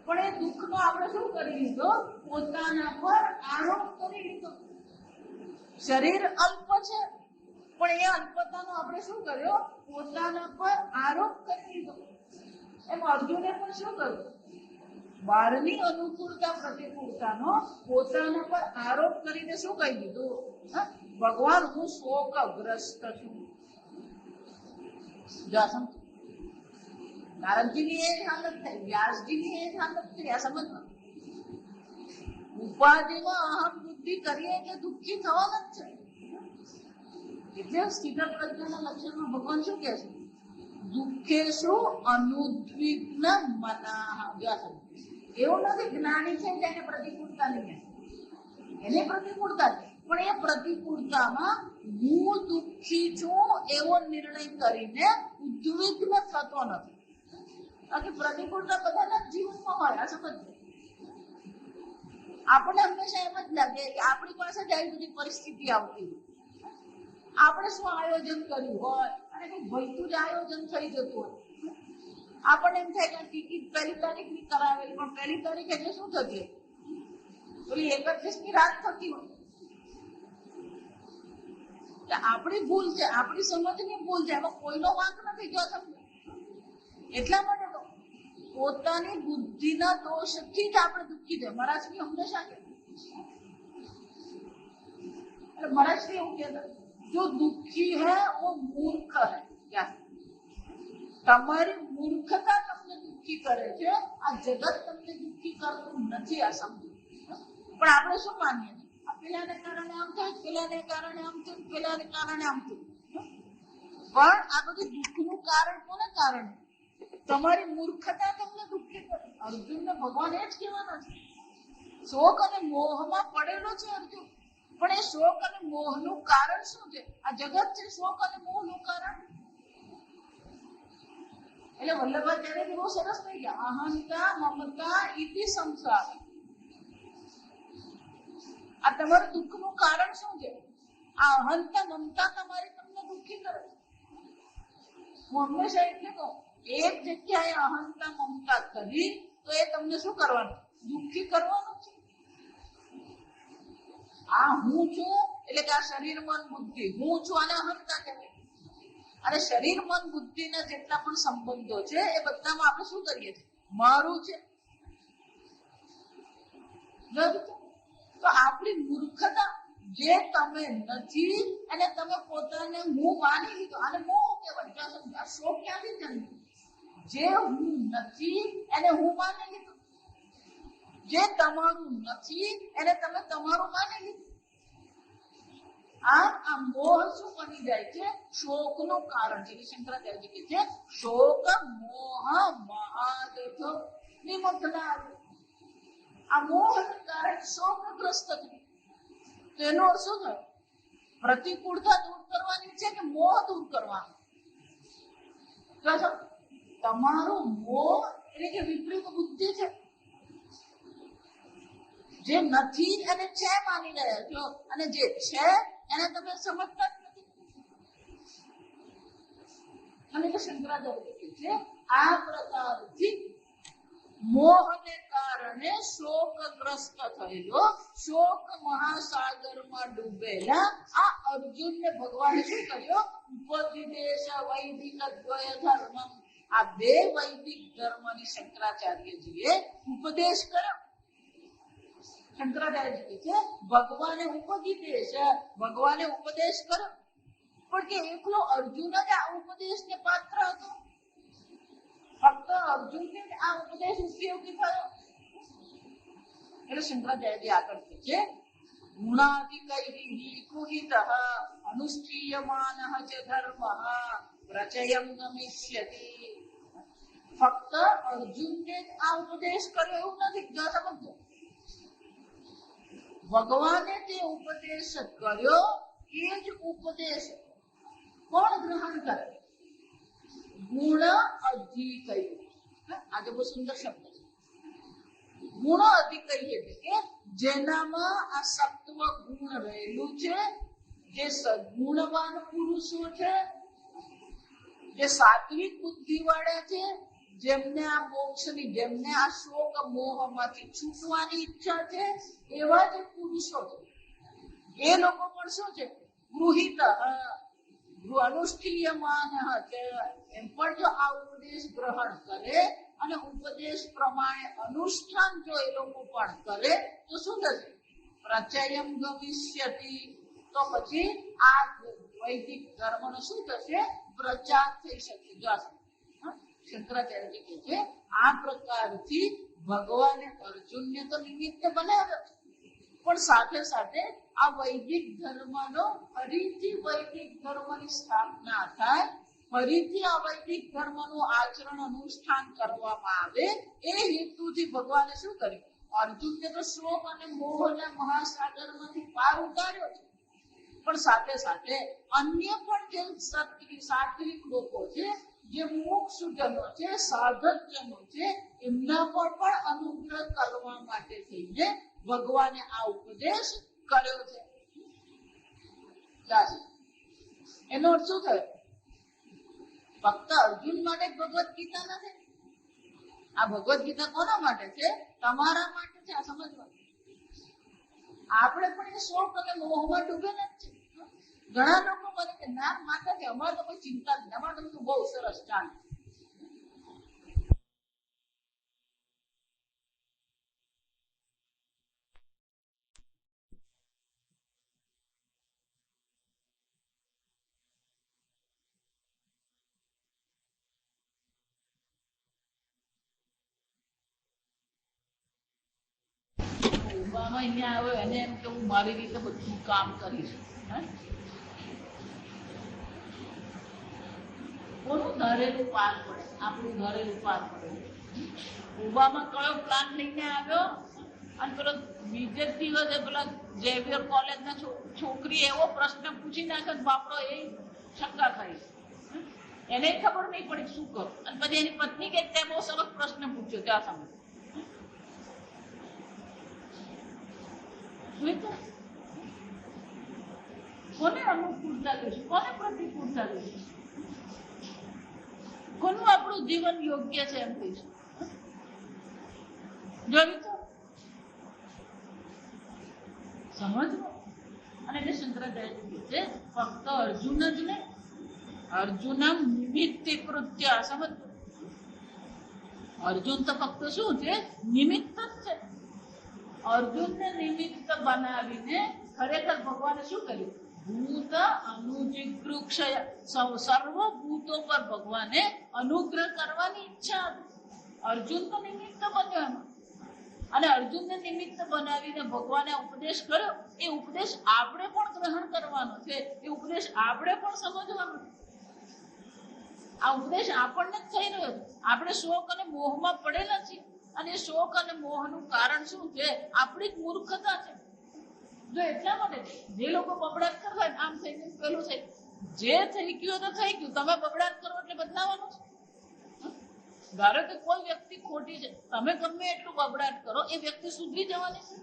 પણ એ દુઃખનો આપણે શું કરી લીધો? પોતાના પર આરોપ કરી લીધો. શરીર અલ્પ છે પણ એ અલ્પતાનો આપણે શું કર્યો? પોતાના પર આરોપ કરી લીધો. એમ અર્જુને પણ શું કર્યું? બહારની અનુકૂળતા પ્રતિકૂળતાનો પોતાના પર આરોપ કરીને શું કહી દીધું? ભગવાન, હું શોકગ્રસ્ત છું. નારદજીની એ જ હાલત થઈ, વ્યાસજીની એ જ હાલત થઈ. આ સમજવા, ઉપાધિમાં અહમ બુદ્ધિ કરીએ એટલે દુઃખી થવાના જ છે. એટલે સ્થિત પ્રજ્ઞાના લક્ષણમાં ભગવાન શું કહે છે? દુઃખેષુ અનુદ્વિગ્ન મનઃ. એવું નથી જ્ઞાની છે તેને પ્રતિકૂળતા નહીં, એને પ્રતિકૂળતા છે, પણ એ પ્રતિકૂળતામાં હું દુઃખી છું એવો નિર્ણય કરીને ઉદ્વિગ્ન થતો નથી. બાકી પ્રતિકૂળતા બધાના જીવનમાં હોય. આ સમજ, આપણે હંમેશા એમ જ લાગે કે આપણી પાસે જ આવી બધી પરિસ્થિતિ આવતી, આપણે શું આયોજન કર્યું હોય અને કઈ ભયતું જ આયોજન થઈ જતું હોય. આપણને એમ થાય કે ટિકિટ 1 તારીખની કરાવેલી, પણ 1 તારીખ એટલે શું થતી? પેલી 31ની રાત થતી હોય. આપણી ભૂલ છે, આપણી સમજની ભૂલ છે, એમાં કોઈનો વાંક નથી. જો સમજો, એટલા માટે તો પોતાની બુદ્ધિના દોષથી જ આપણે દુઃખી થઈએ. મહારાજની હંમેશા મહારાજની એવું કહેતા, जो दुखी है वो मूर्ख है. क्या તમારી મૂર્ખતા તમને દુઃખી કરે છે, આ જગત તમને દુઃખી કરતું નથી, આ સમજો. પણ આપણે શું માનીએ છીએ? આ પેલાને કારણે આમ થાય, પેલાને કારણે આમ થયું, પેલાને કારણે આમ થયું. પણ આ બધું દુઃખનું કારણ કોને કારણે? તમારી મૂર્ખતા તમને દુઃખી કરે. અર્જુનને ભગવાન એ જ કહેવાના છે. શોક અને મોહમાં પડેલો છે અર્જુન, પણ એ શોક અને મોહનું કારણ શું છે? આ જગત છે શોક અને મોહનું કારણ. એટલે વલ્લભાચાર્ય બહુ સરસ થઈ ગયા, અહંતા મમતા ઇતિ સંસાર. આ તમારું દુઃખનું કારણ શું છે? આ અહંતા મમતા તમારી તમને દુઃખી કરે. હું હંમેશા એટલે કહું, એક જગ્યાએ અહંતા મમતા કરી તો એ તમને શું કરવાનું? દુઃખી કરવાનું છે. આ હું છું એટલે કે આ શરીર મન બુદ્ધિ હું છું, અને અહંતા કહેવાય. અને શરીર મન બુદ્ધિના જેટલા પણ સંબંધો છે એ બધામાં આપણે શું કરીએ છીએ? મારું છે. તો આપણી મૂર્ખતા, જે તમે નથી અને તમે પોતાને હું માની લીધો, અને મોહ કહેવાય. શોક ક્યાંથી જન્મે? જે હું નથી એને હું માની લીધું, જે તમારું નથી એને તમે તમારું માની લીધું. આ મોહ શું બની જાય છે? શોકનું કારણ છે. શંકરાચાર્ય કહે છે શોક મોહ મહાદેવ નિમગ્ના. આ મોહને કારણે શોકગ્રસ્ત થયું. તો એનો અર્થ શું થયો? પ્રતિકૂળતા દૂર કરવાની છે કે મોહ દૂર કરવાનો? તમારું મોહ એટલે કે વિપરીત બુદ્ધિ છે. જે નથી એને છે માની રહ્યા છો, અને જે છે એને તમે સમજતા જ નથી. અને શંકરાચાર્ય કહે છે આ પ્રકારથી મોહને કારણે શોકગ્રસ્ત થયેલો, શોક મહાસાગરમાં ડૂબેલા આ અર્જુનને ભગવાને શું કર્યો? ઉપદેશ વૈદિક દ્વય ધર્મ. આ બે વૈદિક ધર્મની શંકરાચાર્યજીએ ઉપદેશ કર્યો. શંકરાચાર્ય કહે છે ભગવાને ઉપદેશ કર્યો, પણ કે એકલો અર્જુન જ આ ઉપદેશને પાત્ર હતો? ફક્ત અર્જુનને આ ઉપદેશ ઉપયોગી થયો? એટલે શંકરાચાર્ય આગળ કહે છે ગુણાધિકૈઃ કુહિતઃ અનુષ્ઠીયમાનઃ ચ ધર્મઃ પ્રચયં ગમિષ્યતિ. ફક્ત અર્જુનને આ ઉપદેશ કર્યો એવું નથી. જો સમજો, ભગવાને તે ઉપદેશ કર્યો, એ જ ઉપદેશ કોણ ગ્રહણ કરે? ગુણ અધિકૈઃ. આજે બહુ સુંદર શબ્દ છે. ગુણ અધિકૈઃ એટલે કે જેનામાં આ સત્વ ગુણ રહેલું છે, જે સદગુણવાન પુરુષો છે, જે સાત્વિક બુદ્ધિ વાળા છે, જેમને આ મોક્ષની, જેમને આ શોક મોહમાંથી છૂટવાની ઈચ્છા છે, એવા જે પુરુષો છે એ લોકો પણ શું છે? ગૃહિત અનુષ્ઠીયમાન છે. એમ પણ જો આ ઉપદેશ ગ્રહણ કરે અને ઉપદેશ પ્રમાણે અનુષ્ઠાન જો એ લોકો પણ કરે તો શું થશે? પ્રચયં ગમિષ્યતિ. તો પછી આ વૈદિક ધર્મનો શું થશે? પ્રચાર થઈ શકે. શંકરાચાર્ય કહે છે આ પ્રકારથી ભગવાને અર્જુનને તો નિમિત્ત બનાવ્યો, પણ સાથે સાથે આ વૈદિક ધર્મનો ફરીથી વૈદિક ધર્મની સ્થાપના થાય, ફરીથી આ વૈદિક ધર્મનું આચરણ અનુષ્ઠાન કરવામાં આવે, એ હેતુથી ભગવાને શું કર્યું? અર્જુનને તો શોક અને મોહના મહાસાગરમાંથી પાર ઉતાર્યો છે, પણ સાથે સાથે અન્ય પણ જે સાત્વિક લોકો છે, જે મોક્ષજનો છે, સાધકજનો છે, એમના પર પણ અનુગ્રહ કરવા માટે થઈને ભગવાને આ ઉપદેશ કર્યો છે. એનો અર્થ શું થયો? ફક્ત અર્જુન માટે ભગવદ ગીતા નથી. આ ભગવદ ગીતા કોના માટે છે? તમારા માટે છે. આ સમજવા આપણે પણ એ શોક અને મોહમાં ડૂબેલા જ છે. ઘણા લોકો મને કે ના માતા છે, અમારે તો કોઈ ચિંતા નથી, અમારે તો બહુ સરસ ચાલે. ઓબામા અહીંયા આવ્યો એને એમ કે હું મારી રીતે બધું કામ કરીશ. કોનું ધારેલું પાર પડે? આપણું ધારેલું પાર પડે. ઓબામા કયો પ્લાન લઈને આવ્યો અને પેલો બીજે દિવસે પેલા ઝેવિયર કોલેજના છોકરી એવો પ્રશ્ન પૂછી નાખે બાપડો એ શંકા થઈ. એને ખબર નહીં પડી શું કરું. અને પછી એની પત્ની કે તે બહુ સરસ પ્રશ્ન પૂછ્યો ત્યાં સમય. કોને અનુકૂળતા લઈશું, કોને પ્રતિકૂળતા લઈશું, કોનું આપણું જીવન યોગ્ય છે એમ કહીશું. જોયું તો સમજવું. અને એટલે શંકરાચાર્ય છે ફક્ત અર્જુન જ ને અર્જુન નિમિત્ત કૃત્ય. સમજ, અર્જુન તો ફક્ત શું છે? નિમિત્ત જ છે. અર્જુનને નિમિત્ત બનાવીને ખરેખર ભગવાને શું કર્યું? ભૂત અનુજિગૃક્ષય, સર્વ ભૂતો પર ભગવાને અનુગ્રહ કરવાની ઈચ્છા હતી. અર્જુન તો નિમિત્ત બન્યો એમાં. અને અર્જુનને નિમિત્ત બનાવીને ભગવાને ઉપદેશ કર્યો. એ ઉપદેશ આપણે પણ ગ્રહણ કરવાનો છે. એ ઉપદેશ આપણે પણ સમજવાનો. આ ઉપદેશ આપણને જ થઈ રહ્યો છે. આપણે શોક અને મોહમાં પડેલા છીએ. અને શોક અને મોહનું કારણ શું છે? આપણી જ મૂર્ખતા છે. જો એટલા માટે જે લોકો બબડાટ કરવા આમ થઈ ગયું પેલું થઈ, જે થઈ ગયું તો થઈ ગયું. તમે બબડાટ કરો એટલે બદલાવાનું છે. ધારો કે કોઈ વ્યક્તિ ખોટી છે, તમે ગમે એટલું બબડાટ કરો, એ વ્યક્તિ સુધરી જવાની છે.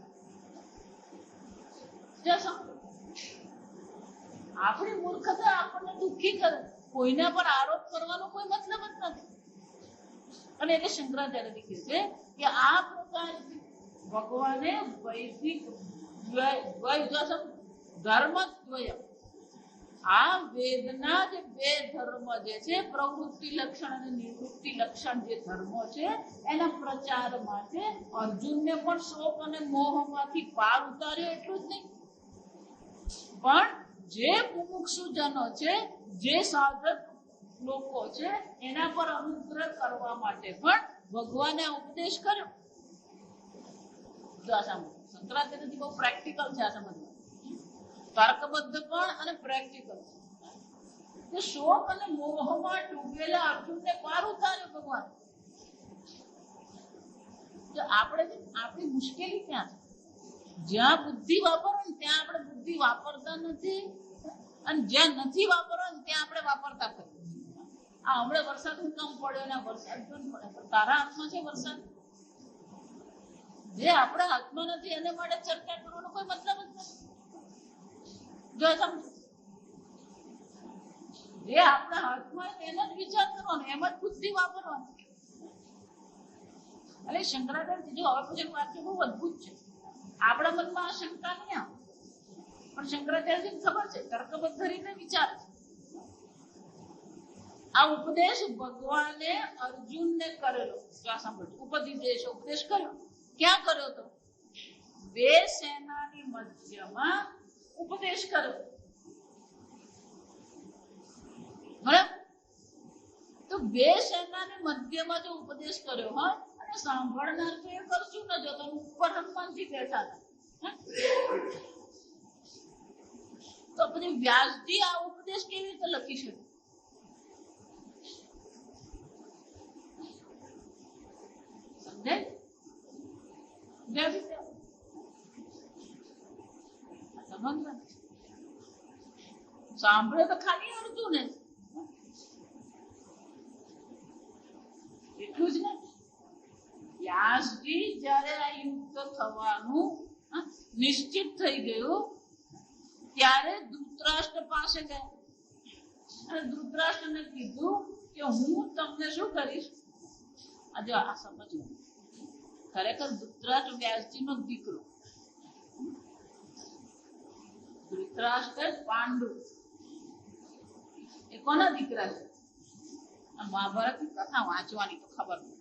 આપણી મૂર્ખતા આપણને દુઃખી કરે. કોઈના પર આરોપ કરવાનો કોઈ મતલબ જ નથી. અને એટલે શંકરાચાર્ય કહે છે કે આ પ્રકારથી ભગવાને વૈદિક ધર્મ દ્વય, આ વેદના જે બે ધર્મ જે છે, પ્રવૃત્તિ લક્ષણ અને નિવૃત્તિ લક્ષણ જે ધર્મો છે, એના પ્રચાર માટે અર્જુનને પણ શોક અને મોહમાંથી પાર ઉતાર્યો. એટલું જ નહીં, પણ જે મુમુક્ષુજનો છે, જે સાધક લોકો છે, એના પર અનુગ્રહ કરવા માટે પણ ભગવાને ઉપદેશ કર્યો. શંકરાચાર્યજી બહુ પ્રેક્ટિકલ છે આ સમજવું. તર્કબદ્ધ પણ અને પ્રેક્ટિકલ છે. શોક અને મોહમાં ડૂબેલા અર્જુનને પાર ઉતાર્યો ભગવાન. આપણી મુશ્કેલી ક્યાં છે? જ્યાં બુદ્ધિ વાપરવાની ત્યાં આપણે બુદ્ધિ વાપરતા નથી, અને જ્યાં નથી વાપરવાની ત્યાં આપણે વાપરતા કરીએ. આ હમણાં વરસાદ કમ પડ્યો ને વરસાદ પણ પડે, તારા હાથમાં છે વરસાદ? જે આપણા હાથમાં નથી એને માટે ચર્ચા કરવાનો કોઈ મતલબ જ નથી. જો સમજો, જે આપણા હાથમાં એનો જ વિચાર કરવાનો, એમ જ બુદ્ધિ વાપરવાની. એટલે શંકરાચાર્ય જો હવે પછી વાક્ય બહુ અદભુત છે. આપણા મનમાં આ શંકા નહીં આવે, પણ શંકરાચાર્યજીને ખબર છે, તર્કબદ્ધ રીતે વિચારે છે. આ ઉપદેશ ભગવાને અર્જુનને કરેલો. સાંભળજો, ઉપદેશ કર્યો. ક્યાં કર્યો હતો? બે સેનાની મધ્યમાં ઉપદેશ કર્યો. બરાબર? તો બે સેનાની મધ્યમાં જો ઉપદેશ કર્યો હોય અને સાંભળનાર તો એ કરશું ન જતો, ઉપર હનુમાનજી બેઠા હતા. તો પછી વ્યાસજી આ ઉપદેશ કેવી રીતે લખી શકે? સાંભળે તો ખાલી અર્જુન એટલું જ ને. વ્યાસજી જયારે આ યુદ્ધ થવાનું નિશ્ચિત થઈ ગયું ત્યારે ધૃતરાષ્ટ્ર પાસે ગયા અને ધૃતરાષ્ટ્રને કીધું કે હું તમને શું કરીશ. આજે આ સમજવું, ખરેખર ધૃતરાષ્ટ્ર વ્યાસજીનો દીકરો. ધૃતરાષ્ટ્ર પાંડુ એ કોના દીકરા છે? મહાભારતની કથા વાંચવાની તો ખબર નથી,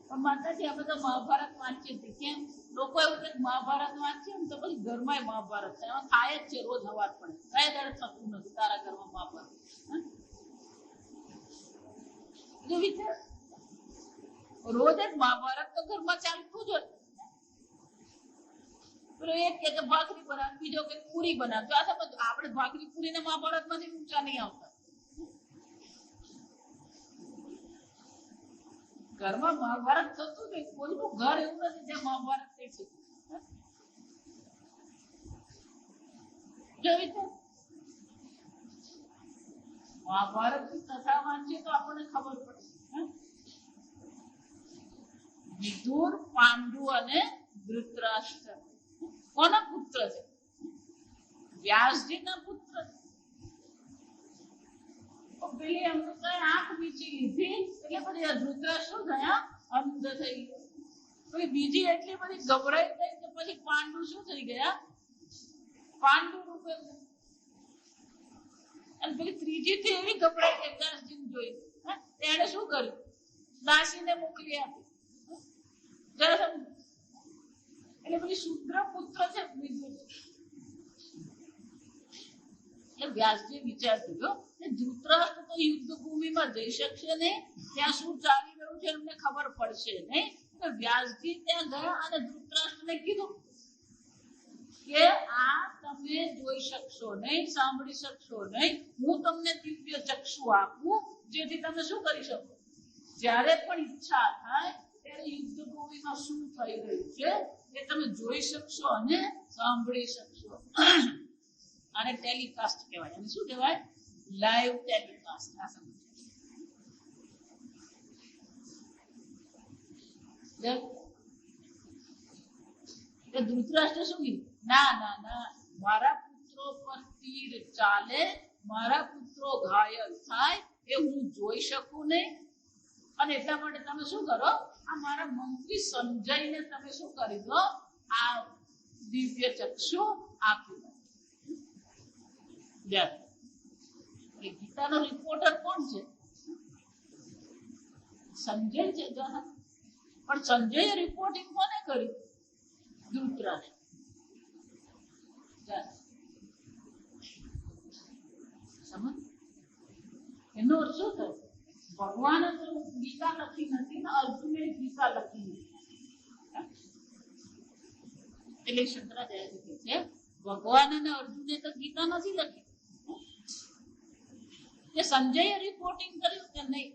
પણ માતાજી આપણે તો મહાભારત વાંચીએ છીએ. કેમ? લોકો એવું કે મહાભારત વાંચીએ ને તો પછી ઘરમાં મહાભારત છે, એમાં થાય જ છે રોજ અવાજ પડે. કઈ દર થતું નથી તારા ઘરમાં મહાભારત. વિચાર, રોજ જ મહાભારત તો ઘરમાં ચાલતું જ હોય. પેલો એક કે ભાખરી બનાવ, બીજો કે પૂરી બનાવ. તો આ બધું આપણે ભાખરી પૂરી ને મહાભારતમાંથી ઊંચા નહીં આવતા. ઘરમાં મહાભારત થતું ને કોઈનું ઘર એવું નથી જ્યાં મહાભારત થઈ શકે. જોઈ તો મહાભારતની કથા વાંચીએ તો આપણને ખબર પડે. વિદુર, પાંડુ અને ધૃતરાષ્ટ્ર કોના પુત્ર છે? વ્યાસજીના પુત્ર છે. પેલી અમૃતાએ આંખ મીચી લીધી એટલે પછી ધૃતરાષ્ટ્ર થયા અંધ થઈ ગયા. પછી બીજી એટલી બધી ગભરાઈ ગઈ કે પછી પાંડુ શું થઈ ગયા? પાંડુ રૂપે. અને પેલી ત્રીજી થી એવી ગભરાઈ ગઈ વ્યાસજીને જોઈ. એને શું કર્યું? દાસીને મોકલી આપી. એટલે પછી શુદ્ર પુત્ર છે વિદુર. એટલે વ્યાસજી વિચાર કર્યો કે ધૃતરાષ્ટ્ર તો યુદ્ધ ભૂમિમાં જઈ શકશે નહીં, ત્યાં શું ચાલી રહ્યું છે એમને ખબર પડશે નહીં. એટલે વ્યાસજી ત્યાં ગયા અને ધૃતરાષ્ટ્રને કીધું કે આ તમે જોઈ શકશો નહીં, સાંભળી શકશો નહીં. હું તમને દિવ્ય ચક્ષુ આપું જેથી તમે શું કરી શકો? જ્યારે પણ ઈચ્છા થાય ત્યારે યુદ્ધ ભૂમિમાં શું થઈ રહ્યું છે એ તમે જોઈ શકશો અને સાંભળી શકશો. આને ટેલિકાસ્ટ કહેવાય. અને શું કહેવાય? Live telecast. આ સમજ ધૃતરાષ્ટ્ર શું કીધું? ના ના ના, મારા પુત્રો પર તીર ચાલે, મારા પુત્રો ઘાયલ થાય એ હું જોઈ શકું નહીં. અને એટલા માટે તમે શું કરો? આ મારા મંત્રી સંજયને તમે શું કરી દો? આ દિવ્ય ચક્ષુ આપી દો. ગીતાનો રિપોર્ટર કોણ છે? સંજય છે. પણ સંજયે રિપોર્ટિંગ કોને કર્યું? ધૃતરાષ્ટ્ર. સમજ? એનો અર્થ શું થયો? ભગવાને તો ગીતા લખી નથી ને અર્જુને ગીતા લખી નથી. એટલે શંકરાચાર્ય કહે છે ભગવાન અને અર્જુને તો ગીતા નથી લખી. કે સંજયે રિપોર્ટિંગ કર્યું કે નહીં?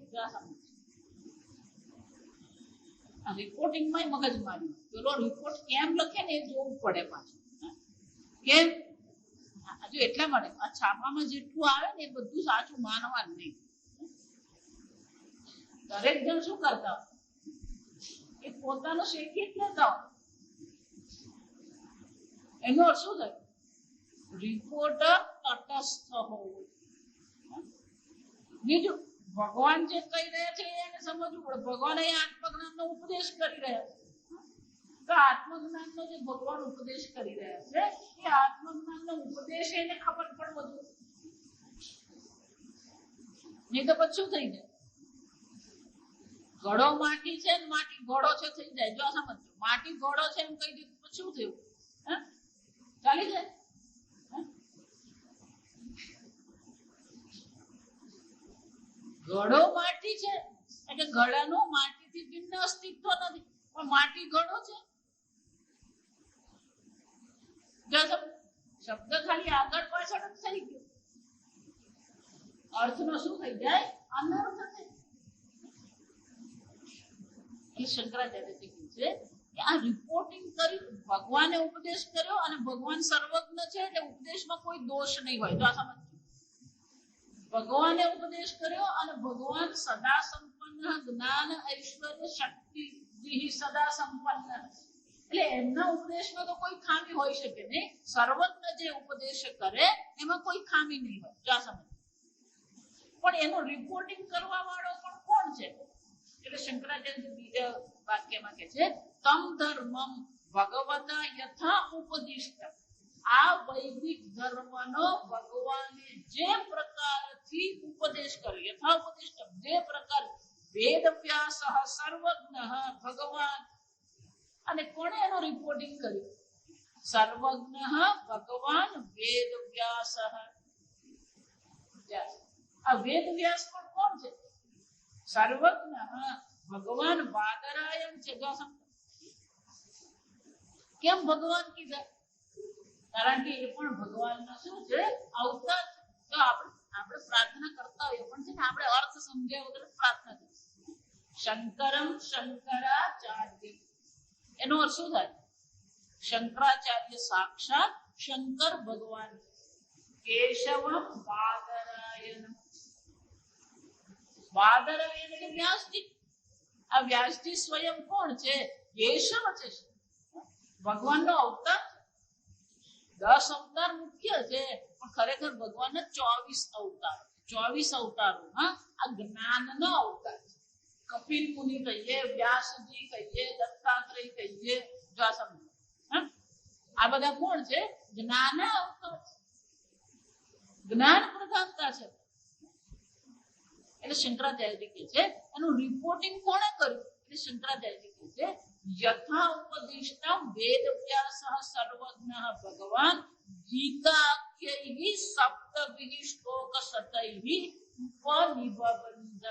રિપોર્ટિંગમાં મગજ માર્યું. પેલો રિપોર્ટ કેમ લખે ને એ જોવું પડે પાછું. કેમ? હજુ એટલા માટે આ છાપામાં જેટલું આવે ને એ બધું સાચું માનવાનું નહીં. દરેક જણ શું કરતા એ પોતાનું શેખી જ લેતા. એનો અર્થ શું થાય? રિપોર્ટર તટસ્થ હોવું. બીજું ભગવાન જે કહી રહ્યા છે એને સમજવું પડે. ભગવાન અહીંયા આત્મજ્ઞાનનો ઉપદેશ કરી રહ્યા છે. તો આત્મજ્ઞાનનો જે ભગવાન ઉપદેશ કરી રહ્યા છે એ આત્મજ્ઞાનનો ઉપદેશ એને ખબર પડવો જોઈએ. નહીં તો પછી શું થઈ જાય? ઘડો માટી છે ને માટી ઘોડો છે થઈ જાય. જો સમજો, માટી ઘોડો છે એમ કહી દીધું પછી શું થયું? ચાલી જાય? ઘડો માટી છે એટલે ઘડાનું માટીથી ભિન્ન અસ્તિત્વ નથી, પણ માટી ઘડો છે. શબ્દ ખાલી આગળ પાછળ જ થઈ ગયો, અર્થનો શું થઈ જાય? અનર્થ થઈ. એ શંકરાચાર્ય કહ્યું છે કે આ રિપોર્ટિંગ કર્યું, ભગવાને ઉપદેશ કર્યો અને ભગવાન સર્વજ્ઞ છે એટલે ઉપદેશમાં કોઈ દોષ નહીં હોય. તો આ સમજ, ભગવાને ઉપદેશ કર્યો અને ભગવાન સદા સંપન્ન, જ્ઞાન ઐશ્વર્ય શક્તિ સદા સંપન્ન, એટલે એમના ઉપદેશમાં તો કોઈ ખામી હોઈ શકે નહીં. સર્વજ્ઞ જે ઉપદેશ કરે એમાં કોઈ ખામી નહીં હોય. જો આ સમજ. પણ એનું રિપોર્ટિંગ કરવા વાળો પણ કોણ છે? એટલે શંકરાચાર્ય બીજા વાક્યમાં કહે છે તમ ધર્મમ ભગવતા યથા ઉપદિષ્ટ. આ વૈદિક ધર્મનો ભગવાને જે પ્રકારથી ઉપદેશ કર્યો, યથા ઉપદિષ્ટ, જે પ્રકાર વેદ વ્યાસ સર્વજ્ઞ ભગવાન. અને કોણે એનો રિપોર્ટિંગ કર્યું? સર્વજ્ઞ ભગવાન વેદ વ્યાસ. આ વેદ વ્યાસ પણ કોણ છે? સર્વજ્ઞ ભગવાન વાદરાયણ છે. કેમ ભગવાન કીધા? કારણ કે એ પણ ભગવાનનો શું છે? અવતાર. તો આપણે પ્રાર્થના કરતા હોઈએ પણ છે ને આપણે અર્થ સમજ્યા વગર પ્રાર્થના કરીએ. શંકરમ શંકરાચાર્ય, એનો અર્થ શું થાય? શંકરાચાર્ય સાક્ષાત શંકર ભગવાન. કેશવમ બાદરાયણ, બાદરાયણ એટલે વ્યાસજી. આ વ્યાસજી સ્વયં કોણ છે? કેશવ છે, ભગવાનનો અવતાર. 10 અવતાર મુખ્ય છે પણ ખરેખર ભગવાનના 24 અવતાર. 24 અવતારોમાં આ જ્ઞાનનો અવતાર છે. કપિલ મુનિ કહીએ, વ્યાસજી કહીએ, દત્તાત્રેય કહીએ, જો આ સમજો. આ બધા કોણ છે? જ્ઞાન અવતાર છે, જ્ઞાન પ્રધાનતા છે. એટલે શંકરાચાર્ય કહે છે એનું રિપોર્ટિંગ કોણે કર્યું? એટલે શંકરાચાર્ય કહે છે યથા ઉપદિષ્ટમ વેદ વ્યાસઃ સર્વજ્ઞઃ ભગવાન ગીતાખ્યૈઃ સપ્તભિઃ શ્લોક શતૈઃ ઉપનિબંધ.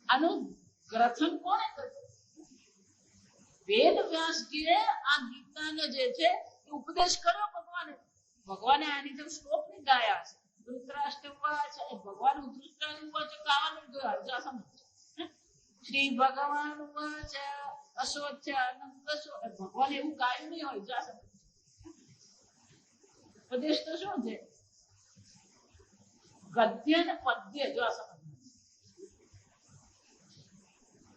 આનું ગ્રથન કોણે કર્યું? વેદ વ્યાસજીએ આ ગીતાને જે છે એ ઉપદેશ કર્યો ભગવાને. ભગવાને આની જેમ શ્લોક ની ગાયા છે. ધૃતરાષ્ટ્ર વાચ, ભગવાન ધૃતરાષ્ટ્ર વાચ ગાવાનું જોયા સમજ. શ્રી ભગવાન વાચ અશોચ્ય ભગવાન એવું ગાયું નહીં હોય. જા સમજ. ઉપદેશ તો શું છે? ગદ્ય ને પદ્ય. જો સમજ.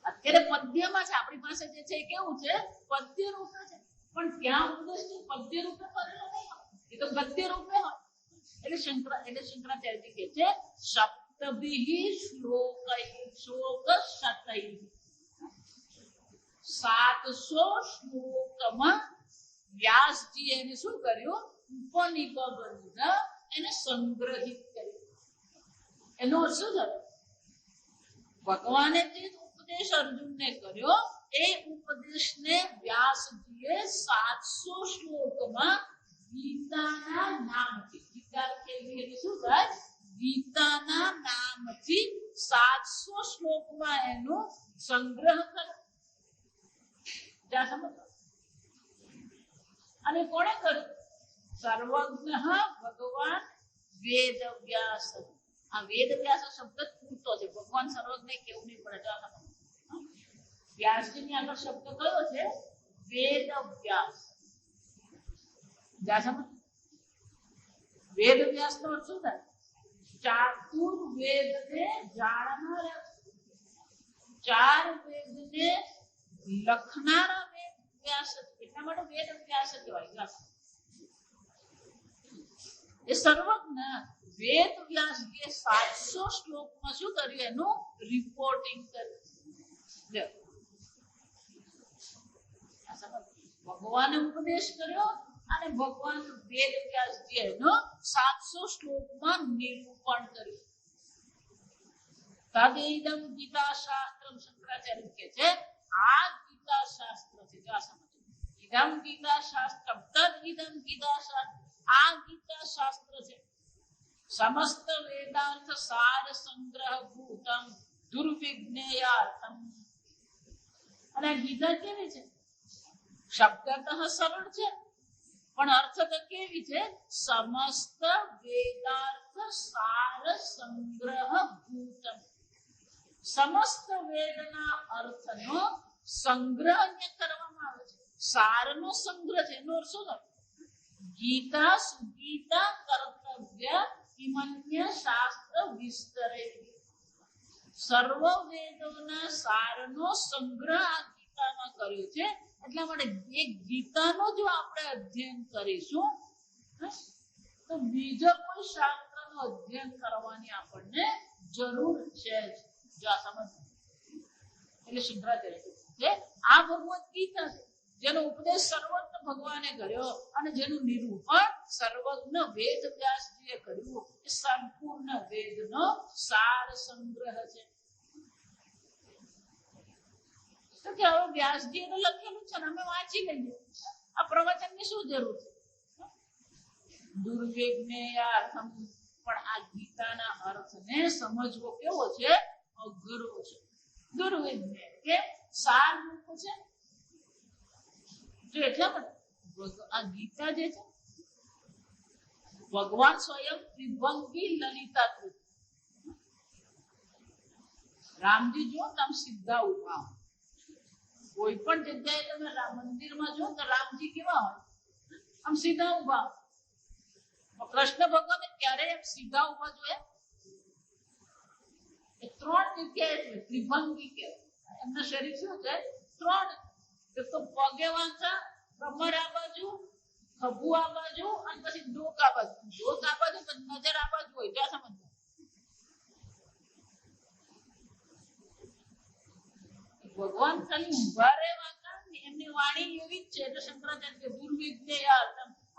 અત્યારે પદ્યમાં છે, આપણી પાસે જે છે એ કેવું છે? પદ્ય રૂપે છે. પણ ત્યાં ઉપદેશ પદ્ય રૂપે કરેલો નહીં હોય, એ તો ગદ્ય રૂપે હોય. એટલે શંકરાચાર્ય કહે છે સપ્તભિઃ શ્લોક શતૈઃ, 700 શ્લોકમાં વ્યાસજી એને શું કર્યું? ઉપનિબંધ, એને સંગ્રહિત કર્યું. એનો અર્થ શું થયો? ભગવાને જે ઉપદેશ અર્જુનને કર્યો એ ઉપદેશને વ્યાસજીએ 700 શ્લોકમાં ગીતાના નામથી, ગીતા એટલે શું થાય? ગીતાના નામથી 700 શ્લોકમાં એનો સંગ્રહ કર્યો. અને કોણે કર્યું? સર્વજ્ઞ ભગવાન વેદ વ્યાસ. આ વેદ વ્યાસ શબ્દ પૂરતો છે, ભગવાન સર્વજ્ઞ કેવું નહીં પડે. વ્યાસજી ની આગળ શબ્દ કયો છે? વેદ વ્યાસ. વેદ વ્યાસ નો અર્થ શું થાય? ચાતુર્વેદ ને જાણનારા, 4 વેદ ને લખનારા વેદ વ્યાસ. એટલા માટે વેદ વ્યાસ કહેવાય. એ સર્વજ્ઞ વેદ વ્યાસજીએ 700 શ્લોકમાં શું કર્યું? એનું રિપોર્ટિંગ કર્યું. ભગવાને ઉપદેશ કર્યો અને ભગવાન વેદ વ્યાસજી એનો 700 શ્લોકમાં નિરૂપણ કર્યું. તદેદમ ગીતા શાસ્ત્ર. શંકરાચાર્ય કહે છે આ ગીતા શાસ્ત્ર છે. જો આ સમજો. ઇદમ ગીતા શાસ્ત્ર, તદિદમ ગીતા શાસ્ત્ર. આ ગીતા શાસ્ત્ર છે. સમસ્ત વેદાંત સાર સંગ્રહ ભૂતમ દુર્વિજ્ઞેયાર્થમ. અને ગીતા કેવી છે? શબ્દતઃ સરળ છે પણ અર્થ તો કેવી છે? સમસ્ત વેદાર્થ સાર સંગ્રહ ભૂતમ. સમસ્ત વેદના અર્થનો સંગ્રહ કરવામાં આવે છે. સારનો સંગ્રહ છે. એનો અર્થ શું? ગીતા સુગીતા કર્તવ્ય ઇમન્ય શાસ્ત્ર વિસ્તરે. સર્વ વેદોના સારનો સંગ્રહ આ ગીતામાં કર્યો છે. એટલા માટે એક ગીતાનો જો આપણે અધ્યયન કરીશું તો બીજો કોઈ શાસ્ત્રનો અધ્યયન કરવાની આપણને જરૂર છે. જો આ સમજ. એટલે શંકરાચાર્ય છે આ ભગવદ ગીતા છે જેનો ઉપદેશ સર્વજ્ઞ ભગવાને કર્યો અને જેનું નિરૂપણ સર્વજ્ઞ વેદ વ્યાસજીએ કર્યું. એ સંપૂર્ણ વેદનો સાર સંગ્રહ છે. તો કે હવે વ્યાસજીએ તો લખેલું છે ને અમે વાંચી લઈએ. આ પ્રવચનની શું જરૂર છે? દુર્વિજ્ઞેયાર્થમ. પણ આ ગીતાના અર્થને સમજવો કેવો છે? અઘરો છે. દુર્વિજ્ઞેય કે સાર મૂકું છે તો એટલા માટે આ ગીતા જે છે ભગવાન સ્વયં ત્રિભંગી લલિતા કૃત. રામજી જો તમે સીધા ઉભા કોઈ પણ જગ્યાએ તમે મંદિરમાં જો તો રામજી કેવા હોય આમ સીધા ઉભા. કૃષ્ણ ભગવાને ક્યારેય એમ સીધા ઉભા જોયા? એ ત્રણ જગ્યાએ છે ત્રિભંગી કહેવાય. એમનું શરીર શું છે? ત્રણ. એક તો પગે વાંચા, કમર આ બાજુ, ખભું આ બાજુ અને પછી ડોક આ બાજુ. ડોક આ બાજુ નજર આ બાજુ હોય ત્યાં સમજ. ભગવાન ખાલી ઉભા રહેવા એમની વાણી એવી જ છે. એટલે શંકરાચાર્ય દુર્વિજ્ઞ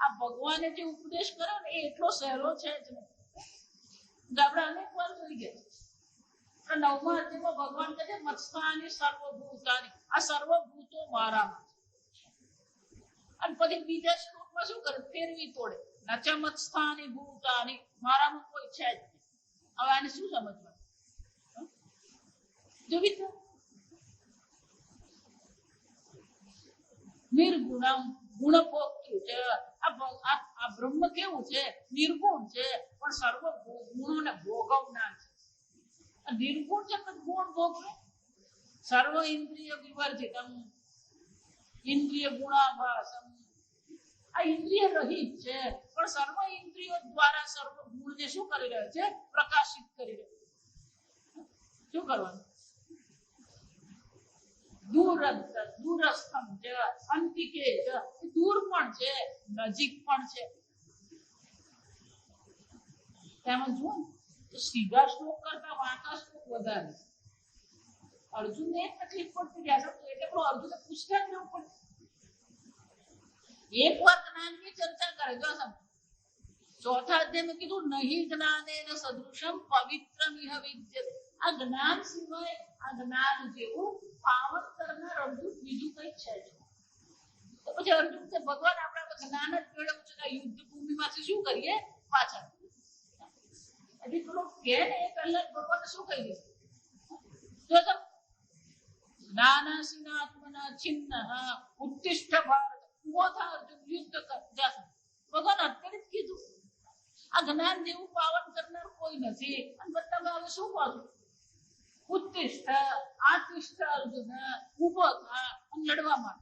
આ ભગવાને જે ઉપદેશ કર્યો ને એ એટલો સહેલો છે જ નહીં. આપણે અનેક વાર જોઈ ગયા. 9મા અધ્યાયમાં ભગવાન કહે છે મત્સ્થાની સર્વભૂતાની, આ સર્વભૂતો મારામાં છે. અને પછી બીજા શ્લોકમાં શું કરે? ફેરવી તોડે. નચ મત્સ્થાની ભૂતાની, મારામાં કોઈ છે જ નહીં. હવે આને શું સમજવાનું? જોવી તો નિર્ગુણમ ગુણભોક્તૃ છે. આ બ્રહ્મ કેવું છે? નિર્ગુણ છે પણ સર્વ ગુણોને ભોગવનાર છે. નિર્ગુણ છે પણ ગુણ ભોગવે. સર્વ ઇન્દ્રિય વિવર્જિતમ ઇન્દ્રિય ગુણાભાસમ. આ ઇન્દ્રિય રહિત છે પણ સર્વ ઇન્દ્રિયો દ્વારા સર્વ ગુણને શું કરી રહ્યો છે? પ્રકાશિત કરી રહ્યો. શું કરવાનું? દૂરસ્થમ છે, અંતિકે છે, દૂર પણ છે, નજીક પણ છે. તેમાં જો તો સીધા શ્લોક કરતા વાંકા શ્લોક વધારે. અર્જુનને એક તકલીફ પડતી રહ્યા એટલે પણ અર્જુને પૂછતા જ ન પડે. એક વાર જ્ઞાનની ચર્ચા કરે. જો ચોથા અધ્યાયમાં કીધું નહીં જ્ઞાનેન સદૃશમ પવિત્રમિહ વિદ્યતે. આ જ્ઞાન સિવાય આ જ્ઞાન જેવું પાવન કરનાર અર્જુન બીજું કઈ છે. તો પછી અર્જુન છે ભગવાન આપણા જ્ઞાન જ મેળવવું છે. યુદ્ધ ભૂમિમાંથી શું કરીએ? પાછળ હજી થોડો કે ને એ પહેલા ભગવાન શું કહી દે? જો તો જ્ઞાનાસીના આત્મના છિન્ન ઉત્તિષ્ઠ ભારત. ઉભો થા અર્જુન, યુદ્ધ કર. ભગવાન અત્યારે જ કીધું આ જ્ઞાન જેવું પાવન કરનાર કોઈ નથી. અને બધા હવે શું કરું? ઉત્તિષ્ઠ આતિષ્ઠ અર્જુન, ઉભો થા અને લડવા માંડ.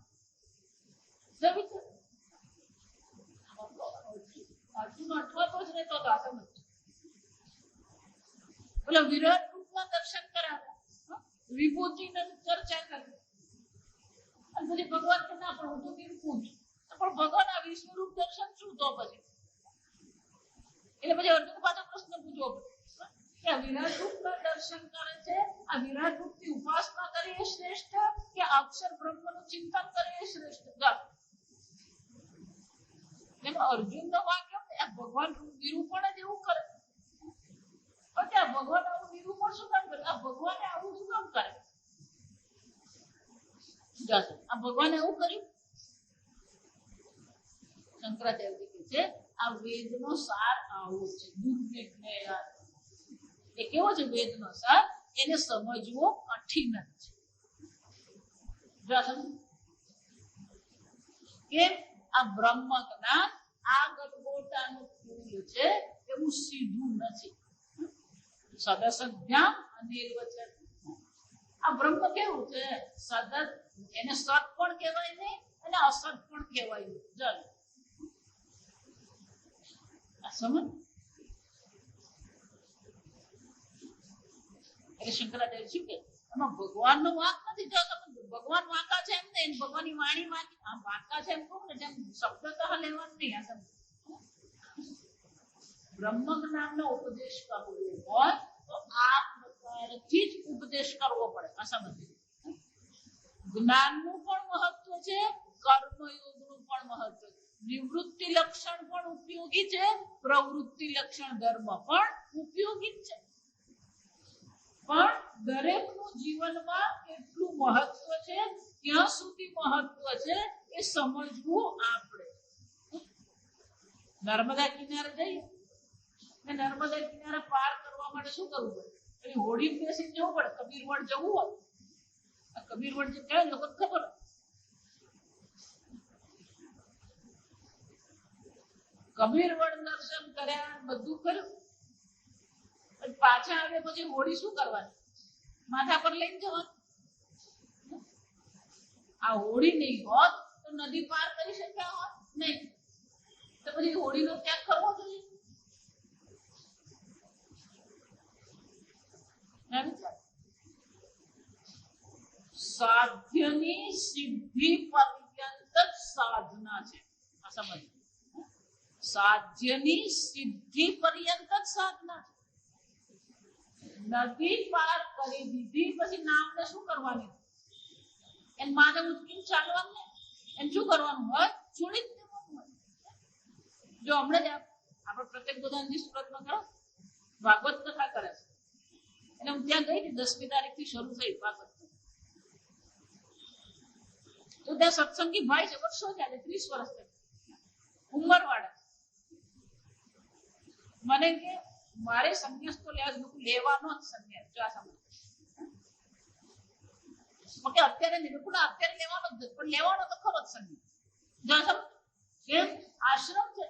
અર્જુન અટવાતો જ રહેતો હતો. આ સમજ બોલો વિરાટ રૂપમાં દર્શન કરાવે, વિભૂતિની ચર્ચા કરે. અને પછી ભગવાન કે ના પણ હું તો નિર્ગુણ છું. પણ ભગવાન આ વિશ્વરૂપ દર્શન શું? તો પછી એટલે પછી અર્જુન પાછો પ્રશ્ન પૂછવો કે આ વિરાટ રૂપના દર્શન કરે છે, આ વિરાટ રૂપની ઉપાસના કરે એ શ્રેષ્ઠ કે અક્ષર બ્રહ્મનું ચિંતન કરે એ શ્રેષ્ઠ? અર્જુનનો વાક્ય ભગવાન નિરૂપણ જ એવું કરે. પણ આ ભગવાન આવું નિરૂપણ શું કામ કરે? આ ભગવાને આવું શું કામ કરે? આ ભગવાને એવું કર્યું. શંકરાચાર્ય કહે છે આ વેદનો સાર આવો છે. દુર્વિજ્ઞ એ કેવો છે? વેદનો સાર એને સમજવો કઠિન જ છે. આ બ્રહ્મ જ્ઞાન આ ગલગોટાનું ફૂલ છે એવું સીધું નથી. સદસદ્ધ્યામ અનિર્વચન. આ બ્રહ્મ કેવું છે? સદત. એને સત પણ કહેવાય નહીં અને અસત પણ કહેવાય નહીં. જલ સમજ. એટલે શંકરાચાર્ય શું કે એમાં ભગવાનનો વાંક નથી. જો તમે ભગવાન વાંકા છે એમ નહીં, ભગવાનની વાણી વાંકા છે એમ કહું ને જેમ શબ્દતઃ લેવાનું નહીં. આ સમજ. બ્રહ્મ જ્ઞાનનો ઉપદેશ કરવો હોય તો આ પ્રકારથી જ ઉપદેશ કરવો પડે. આ સમજ. જ્ઞાનનું પણ મહત્વ છે, કર્મયોગનું પણ મહત્વ છે. નિવૃત્તિ લક્ષણ પણ ઉપયોગી છે, પ્રવૃત્તિ લક્ષણ ધર્મ પણ ઉપયોગી છે. પણ દરેકનું જીવનમાં કેટલું મહત્વ છે, ક્યાં સુધી મહત્વ છે એ સમજવું આપણે. નર્મદા કિનારે જઈએ ને નર્મદા કિનારે પાર કરવા માટે શું કરવું પડે? એની હોડી બેસી જવું પડે. કબીરવડ જવું હોય આ કબીર વડ જે કહે લોકો ખબર, કબીર વડ દર્શન કર્યા, બધું કર્યું, પાછા આવે પછી હોળી શું કરવાની? માથા પર લઈને જવાનું. આ હોળી નહીં હોત તો નદી પાર કરી શક્યા હોત નહીં, તો પછી હોળીનો ત્યાગ કરવો જોઈએ. સાધ્યની સિદ્ધિ પર્યંત જ સાધના છે. આ સમજ, સાધ્યની સિદ્ધિ પર્યંત જ સાધના છે. નદી પાર કરી દીધી પછી નામને શું કરવાની? એને માને ઉચકીને ચાલવાનું, એને શું કરવાનું હોય? છોડી જ દેવાનું હોય. જો હમણાં જ આપણે પ્રત્યેક બધાની સુરતમાં કરો ભાગવત કથા કરે છે, એટલે હું ત્યાં ગઈ હતી, 10મી તારીખથી શરૂ થઈ ભાગવત. તો ત્યાં સત્સંગી ભાઈ છે, વર્ષો ચાલે, 30 વર્ષ ઉંમરવાળા. મને કે મારે સંન્યાસ તો લેવાનો જ સંન્યાસ. જો આ સમજ, અત્યારે નિરૂપણ અત્યારે લેવાનો જ, પણ લેવાનો તો ખરો જ સંન્યાસ. જેમ આશ્રમ છે,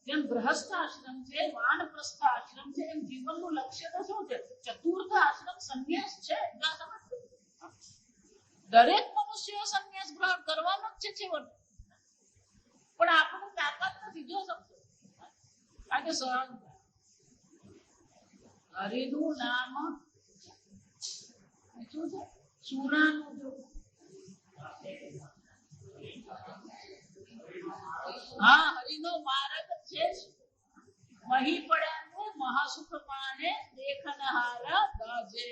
જેમ ગૃહસ્થ આશ્રમ છે, વાનપ્રસ્થ આશ્રમ છે, એમ જીવનનું લક્ષ્ય તો શું છે? ચતુર્થ આશ્રમ સંન્યાસ છે. દરેક મનુષ્ય સંન્યાસ ગ્રહણ કરવાનો જ છે છેવટે, પણ આપણને તાકાત નથી. જો સમજો, કારણ કે હરિનું નામ શું છે? સુરાનું. જો હા, હરિનો માર્ગ છે. વહી પડ્યા મહાસુખ પાને દેખનહારા દાજે.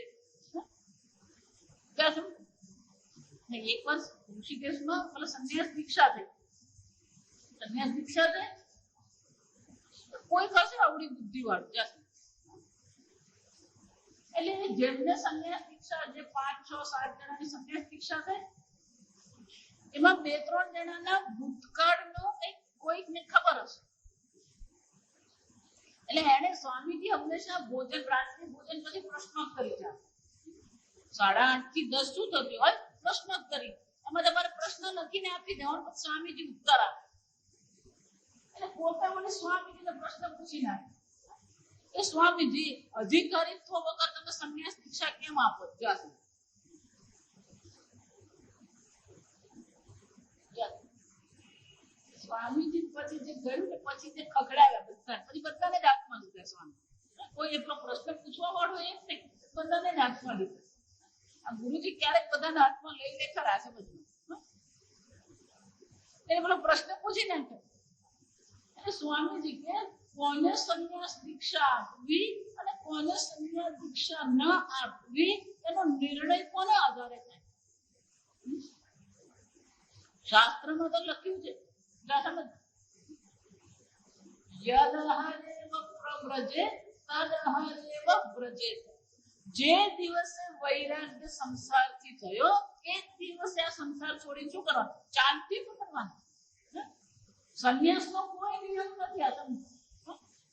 એક વર્ષ ઋષિકેશમાં પેલા સંન્યાસ દીક્ષા થઈ. સંન્યાસ દીક્ષા થઈ, કોઈ થશે આવડી બુદ્ધિ વાળું જશે. એટલે જેમને સંન્યાસ દીક્ષા, જે 5, 6, 7 જણાની સંન્યાસ દીક્ષા થઈ, એમાં 2-3 જણાના ભૂતકાળનો કોઈકને ખબર હશે. એટલે એને સ્વામીજી હંમેશા ભોજન, રાત્રિ ભોજન પછી પ્રશ્નોત્તરી છે. 8:30 થી 10 શું થતું હોય? પ્રશ્નોત્તરી. એમાં તમારે પ્રશ્ન લખીને આપી દેવાનો, પછી સ્વામીજી ઉત્તર આપે. એટલે પોતે મને સ્વામીજીને પ્રશ્ન પૂછી નાખે, એ સ્વામીજી અધિકારીત્વ વગર તમે સંન્યાસ દીક્ષા કેમ આપો? સ્વામીજી પછી જે ગયું ને પછી જે ખખડાવ્યા બધા, પછી બધાને જ હાથમાં લીધા સ્વામી. કોઈ એટલો પ્રશ્ન પૂછવા વાળો એમ નહીં, બધાને જ હાથમાં લીધા. આ ગુરુજી ક્યારેક બધાને હાથમાં લઈ લે ખરા છે બધું. એ પેલો પ્રશ્ન પૂછી નાખ્યો. એટલે સ્વામીજી કે કોને સંન્યાસ દીક્ષા આપવી અને કોને સંન્યાસ દીક્ષા ન આપવી એનો નિર્ણય કોને આધારે થાય? શાસ્ત્રમાં તો લખ્યું છે, જે દિવસે વૈરાગ્ય સંસારથી થયો એ દિવસે આ સંસાર છોડી શું કરવાનું? ચાલતી પકડવાનું. સંન્યાસનો કોઈ નિયમ નથી. આ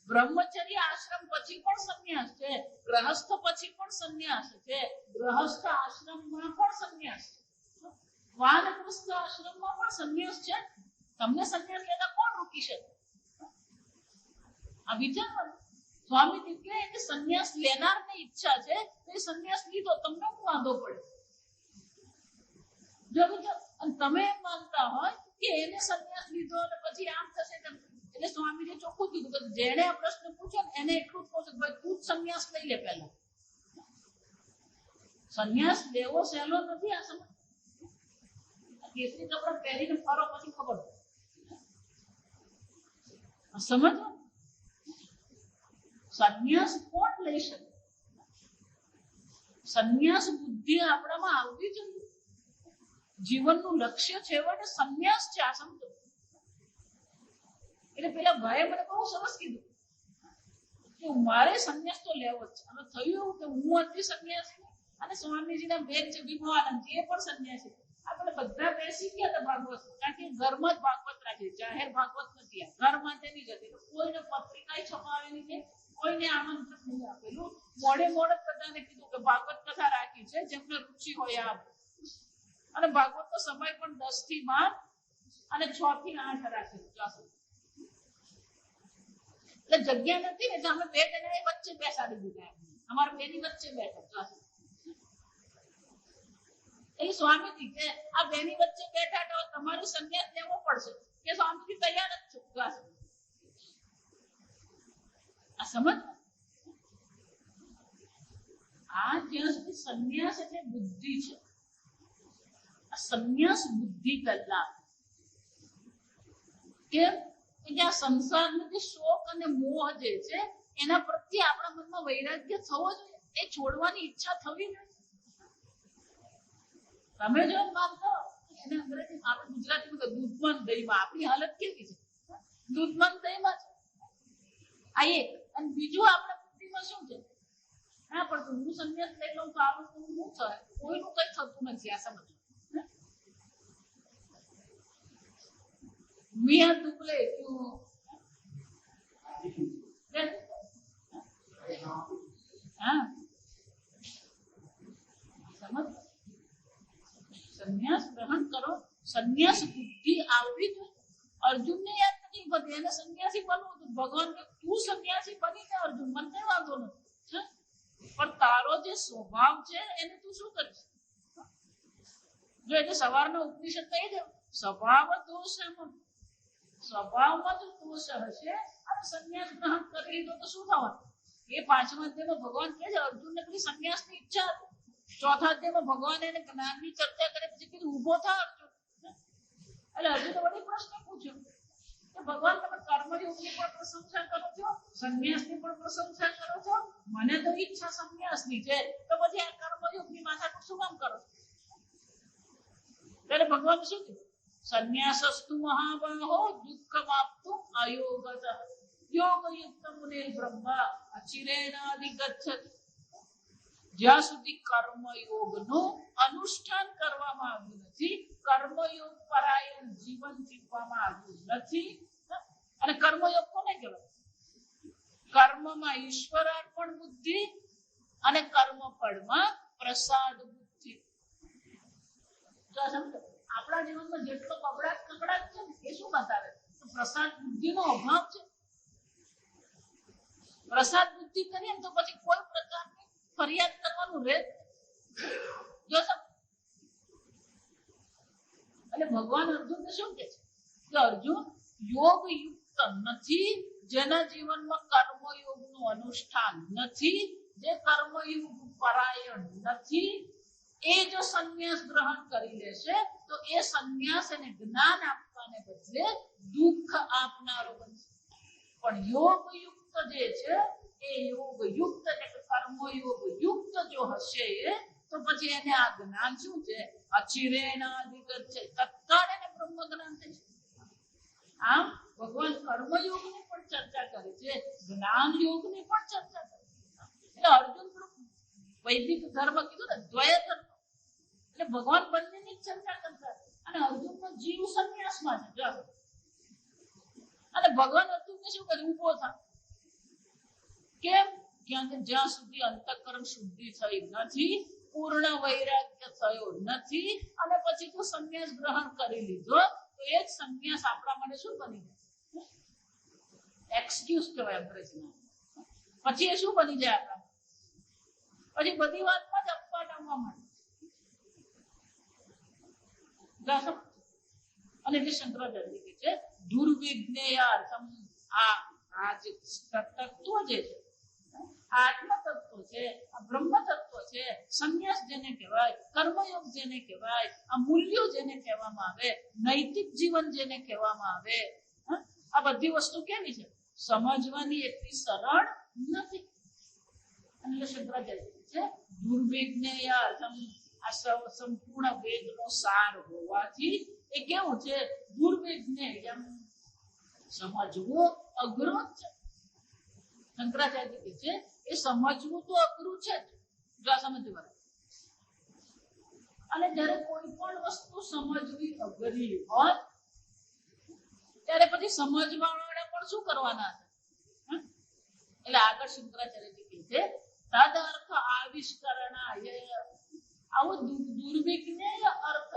બ્રહ્મચર્ય આશ્રમ પછી પણ સંન્યાસ છે, ગૃહસ્થ પછી પણ સંન્યાસ છે, ગૃહસ્થ આશ્રમમાં પણ સંન્યાસ છે, વાનપ્રસ્થ આશ્રમમાં પણ સંન્યાસ છે. તમને સંન્યાસ લેતા કોણ રોકી શકે? આ વિચારવાનું. સ્વામીજી કહે કે સંન્યાસ લેનારની ઈચ્છા છે તો એ સંન્યાસ લીધો, તમને શું વાંધો પડે? જો અને તમે એમ માનતા હોય કે એને સંન્યાસ લીધો અને પછી આમ થશે, એટલે સ્વામીજી ચોખ્ખું કીધું કે જેને આ પ્રશ્ન પૂછ્યો ને એને એટલું જ કહું છું, ભાઈ તું જ સંન્યાસ લઈ લે. પહેલા સંન્યાસ લેવો સહેલો નથી. આ સમજ, કેસરી કપડા પહેરીને ફરો પછી ખબર સમજો. સંન્યાસ કોણ લઈ શકે? સંન્યાસ બુદ્ધિ આપણામાં આવવી જોઈએ. જીવનનું લક્ષ્ય છેવટે સંન્યાસ છે. આ સમજો. એટલે પેલા ભાઈએ મને બહુ સરસ કીધું કે મારે સંન્યાસ તો લેવો જ છે. હવે થયું એવું કે હું હતી સંન્યાસી અને સ્વામીજીના બેન છે વિભવાનંદ, એ પણ સંન્યાસી. આપણે બધા બેસી ગયા હતા ભાગવત, કારણ કે ઘરમાં જ ભાગવત રાખી, જાહેર ભાગવત નથી. ઘરમાં તેની જ હતી. કોઈને પત્રિકા છપાવેલી છે, કોઈને આમંત્રણ નહીં આપેલું. મોડે બધાને કીધું કે ભાગવત કથા રાખી છે, જેમને રુચિ હોય આપ. અને ભાગવતનો સમય પણ 10 થી 12 અને 6 થી 8 રાખેલો. એટલે જગ્યા નથી ને, અમે બે જણા વચ્ચે બેસાડી દીધા, અમારા બેની વચ્ચે બેઠા. એટલે સ્વામીજી કે આ બેની વચ્ચે બેઠા તો તમારું સંન્યાસ લેવો પડશે. કે સ્વામીજી તૈયાર જ છું. આ સમજ. આ જ્યાં સુધી સંન્યાસ એટલે બુદ્ધિ છે. આ સંન્યાસ બુદ્ધિ કલા. કેમ કે જ્યાં સંસારનો જે શોક અને મોહ જે છે એના પ્રત્યે આપણા મનમાં વૈરાગ્ય થવો જોઈએ, એ છોડવાની ઈચ્છા થવી જોઈએ. તમે જો માનતો એને અંગ્રેજી આપણે ગુજરાતીમાં દૂધમાં દહીંમાં, આપણી હાલત કેવી છે? દૂધમાં દહીંમાં છે આ એક. અને બીજું આપણા બુદ્ધિમાં શું છે? હા પણ હું સંન્યાસ લઈ લઉં તો આ લોકોનું શું થાય? કોઈનું કઈ થતું નથી. આ સમજ. મિયા દુબલે ક્યું હા સમજ. સંન્યાસ ગ્રહણ કરો, સંન્યાસ બુદ્ધિ આવવી જોઈએ. અર્જુનને યાદ નથી બધી, એને સંન્યાસી બનવું હતું. ભગવાન કે તું સંન્યાસી બની જા અર્જુન, મને કઈ વાંધો નથી, પણ તારો જે સ્વભાવ છે એને તું શું કરીશ? જો એટલે સવારના ઉપનિષદ કહી દે સ્વભાવ દોષ, સ્વભાવમાં જો દોષ હશે અને સંન્યાસ ગ્રહણ કરી લીધો તો શું થવાનું? એ 5મા અધ્યાયમાં ભગવાન કહે છે અર્જુનને પેલી સંન્યાસની ઈચ્છા હતી. 4થા અધ્યાયમાં ભગવાન એને જ્ઞાનની ચર્ચા કરે પછી કીધું ઊભો થા અર્જુન. એટલે અર્જુને વળી પ્રશ્ન પૂછ્યો કે ભગવાન તમે કર્મયોગની પણ પ્રશંસા કરો છો, સંન્યાસની પણ પ્રશંસા કરો છો, મને તો ઈચ્છા સંન્યાસની છે, તો પછી આ કર્મયોગની માથાકૂટ શું કામ કરો? ત્યારે ભગવાન શું કીધું? સંન્યાસસ્તુ મહાબાહો દુઃખમાપ્તુમ અયોગતઃ યોગયુક્ત મુનિર બ્રહ્મ અચિરેણાધિગચ્છતિ. જ્યાં સુધી કર્મયોગનું અનુષ્ઠાન કરવામાં આવ્યું નથી, કર્મયોગ પરાયણ જીવન જીવવામાં આવ્યું નથી. અને કર્મયોગ કોને કહેવાય? કર્મમાં ઈશ્વરાર્પણ બુદ્ધિ અને કર્મ ફળમાં પ્રસાદ બુદ્ધિ. આપણા જીવનમાં જેટલો કકડાટ છે ને એ શું બતાવે? પ્રસાદ બુદ્ધિનો અભાવ છે. પ્રસાદ બુદ્ધિ કરીએ તો પછી કોઈ પ્રકારની ફરિયાદ કરવાનું રહે. એટલે ભગવાન અર્જુનને શું કહે છે કે અર્જુન યોગ યુક્ત નથી, જેના જીવનમાં કર્મયોગનું અનુષ્ઠાન નથી, જે કર્મયોગ પરાયણ નથી, એ જો સંન્યાસ ગ્રહણ કરી લેશે તો એ સંન્યાસ એને જ્ઞાન આપવાને બદલે દુઃખ આપનારો બનશે. પણ યોગ યુક્ત જે છે એ યોગ યુક્ત એટલે કે કર્મયોગ યુક્ત જો હશે તો પછી એને આ જ્ઞાન શું છે? અચિરેણાધિગચ્છતિ. તત્કાળ એને બ્રહ્મ જ્ઞાન થશે. આમ ભગવાન કર્મયોગની પણ ચર્ચા કરે છે, જ્ઞાન યોગની પણ ચર્ચા કરે છે. એટલે અર્જુન વૈદિક ધર્મ કીધું ને, દ્વય ધર્મ, એટલે ભગવાન બંનેની ચર્ચા કરતા. અને અર્જુનનો જીવ સંન્યાસમાં છે. અને ભગવાન અર્જુનને શું કરે? ઉભો થા. કેમ? જ્યાં સુધી અંતઃકરણ શુદ્ધિ થઈ નથી, પૂર્ણ વૈરાગ્ય થયો નથી, અને પછી તું સંન્યાસ ગ્રહણ કરી લીધો તો એ જ સંન્યાસ આપણા માટે શું બની જાય? એક્સક્યુઝ કહેવાય અંગ્રેજીમાં. પછી એ શું બની જાય આપણા? પછી બધી વાતમાં જ અપવાદ આવવા માંડે. અને જે શંકરાચાર્ય કહે છે દુર્વિજ્ઞેયાર્થમ, આ જે તત્વ જે છે, આત્મ તત્વ છે, આ બ્રહ્મ તત્વ છે, સંન્યાસ જેને કહેવાય, કર્મયોગ જેને કહેવાય, આ મૂલ્યો જેને કહેવામાં આવે, નૈતિક જીવન જેને કહેવામાં આવે, આ બધી વસ્તુ કેવી છે? સમજવાની એટલી સરળ નથી. એટલે શંકરાચાર્ય કહે છે દુર્વિજ્ઞેયાર્થમ, આ સંપૂર્ણ વેદનો સાર હોવાથી એ કેવું છે? દુર્વિજ્ઞેયમ, સમજવું અઘરું છે. શંકરાચાર્ય કહે છે એ સમજવું તો અઘરું છે જ, સમજવા. અને જ્યારે કોઈ પણ વસ્તુ સમજવી અઘરી હોય ત્યારે પછી સમજવાવાળા પણ શું કરવાના છે? એટલે આગળ શંકરાચાર્ય કહે છે તદ અર્થ આવિષ્કરણાય, આવો દુર્વિજ્ઞેય અર્થ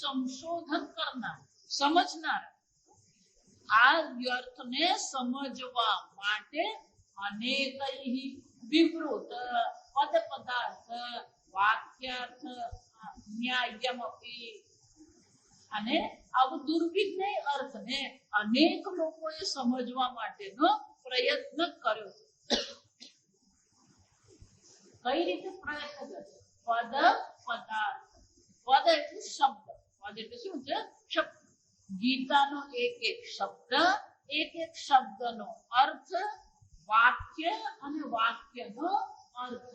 સંશોધન કરનાર, સમજનાર, આ અર્થને સમજવા માટે અનેકૈ વિવૃત પદ પદાર્થ વાક્યાર્થ ન્યાયમપી, અને આવું દુર્વિજ્ઞ અર્થને અનેક લોકોએ સમજવા માટેનો પ્રયત્ન કર્યો છે. કઈ રીતે પ્રયત્ન કર્યો? પદ પદાર્થ, પદ એટલે શબ્દ, પદ એટલે શું છે? શબ્દ. ગીતાનો એક એક શબ્દ, એક એક શબ્દનો અર્થ, વાક્ય અને વાક્યનો અર્થ.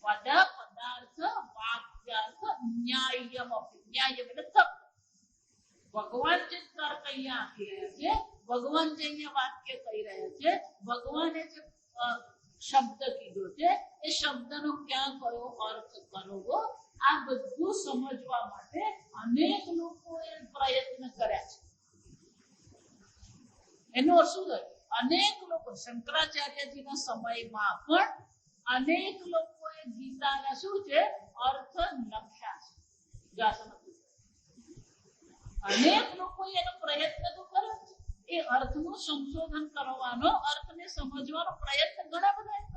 પદ પદાર્થ વાક્યાર્થ ન્યાયમ, ન્યાય એટલે તપ. ભગવાન જે તર્ક અહીંયા આપી રહ્યા છે, ભગવાન જે અહીંયા વાક્ય કહી રહ્યા છે, ભગવાને જે શબ્દ કીધો છે, એ શબ્દનો ક્યાં કયો અર્થ કરવો, આ બધું સમજવા માટે અનેક લોકોએ પ્રયત્ન કર્યા છે. એનો અર્થ શું થયો? અનેક લોકો, શંકરાચાર્યજીના સમયમાં પણ અનેક લોકોએ ગીતાના શું છે અર્થ લખ્યા છે. અનેક લોકોએ એનો પ્રયત્ન તો કર્યો છે. એ અર્થનું સંશોધન કરવાનો, અર્થને સમજવાનો પ્રયત્ન ઘણા બધા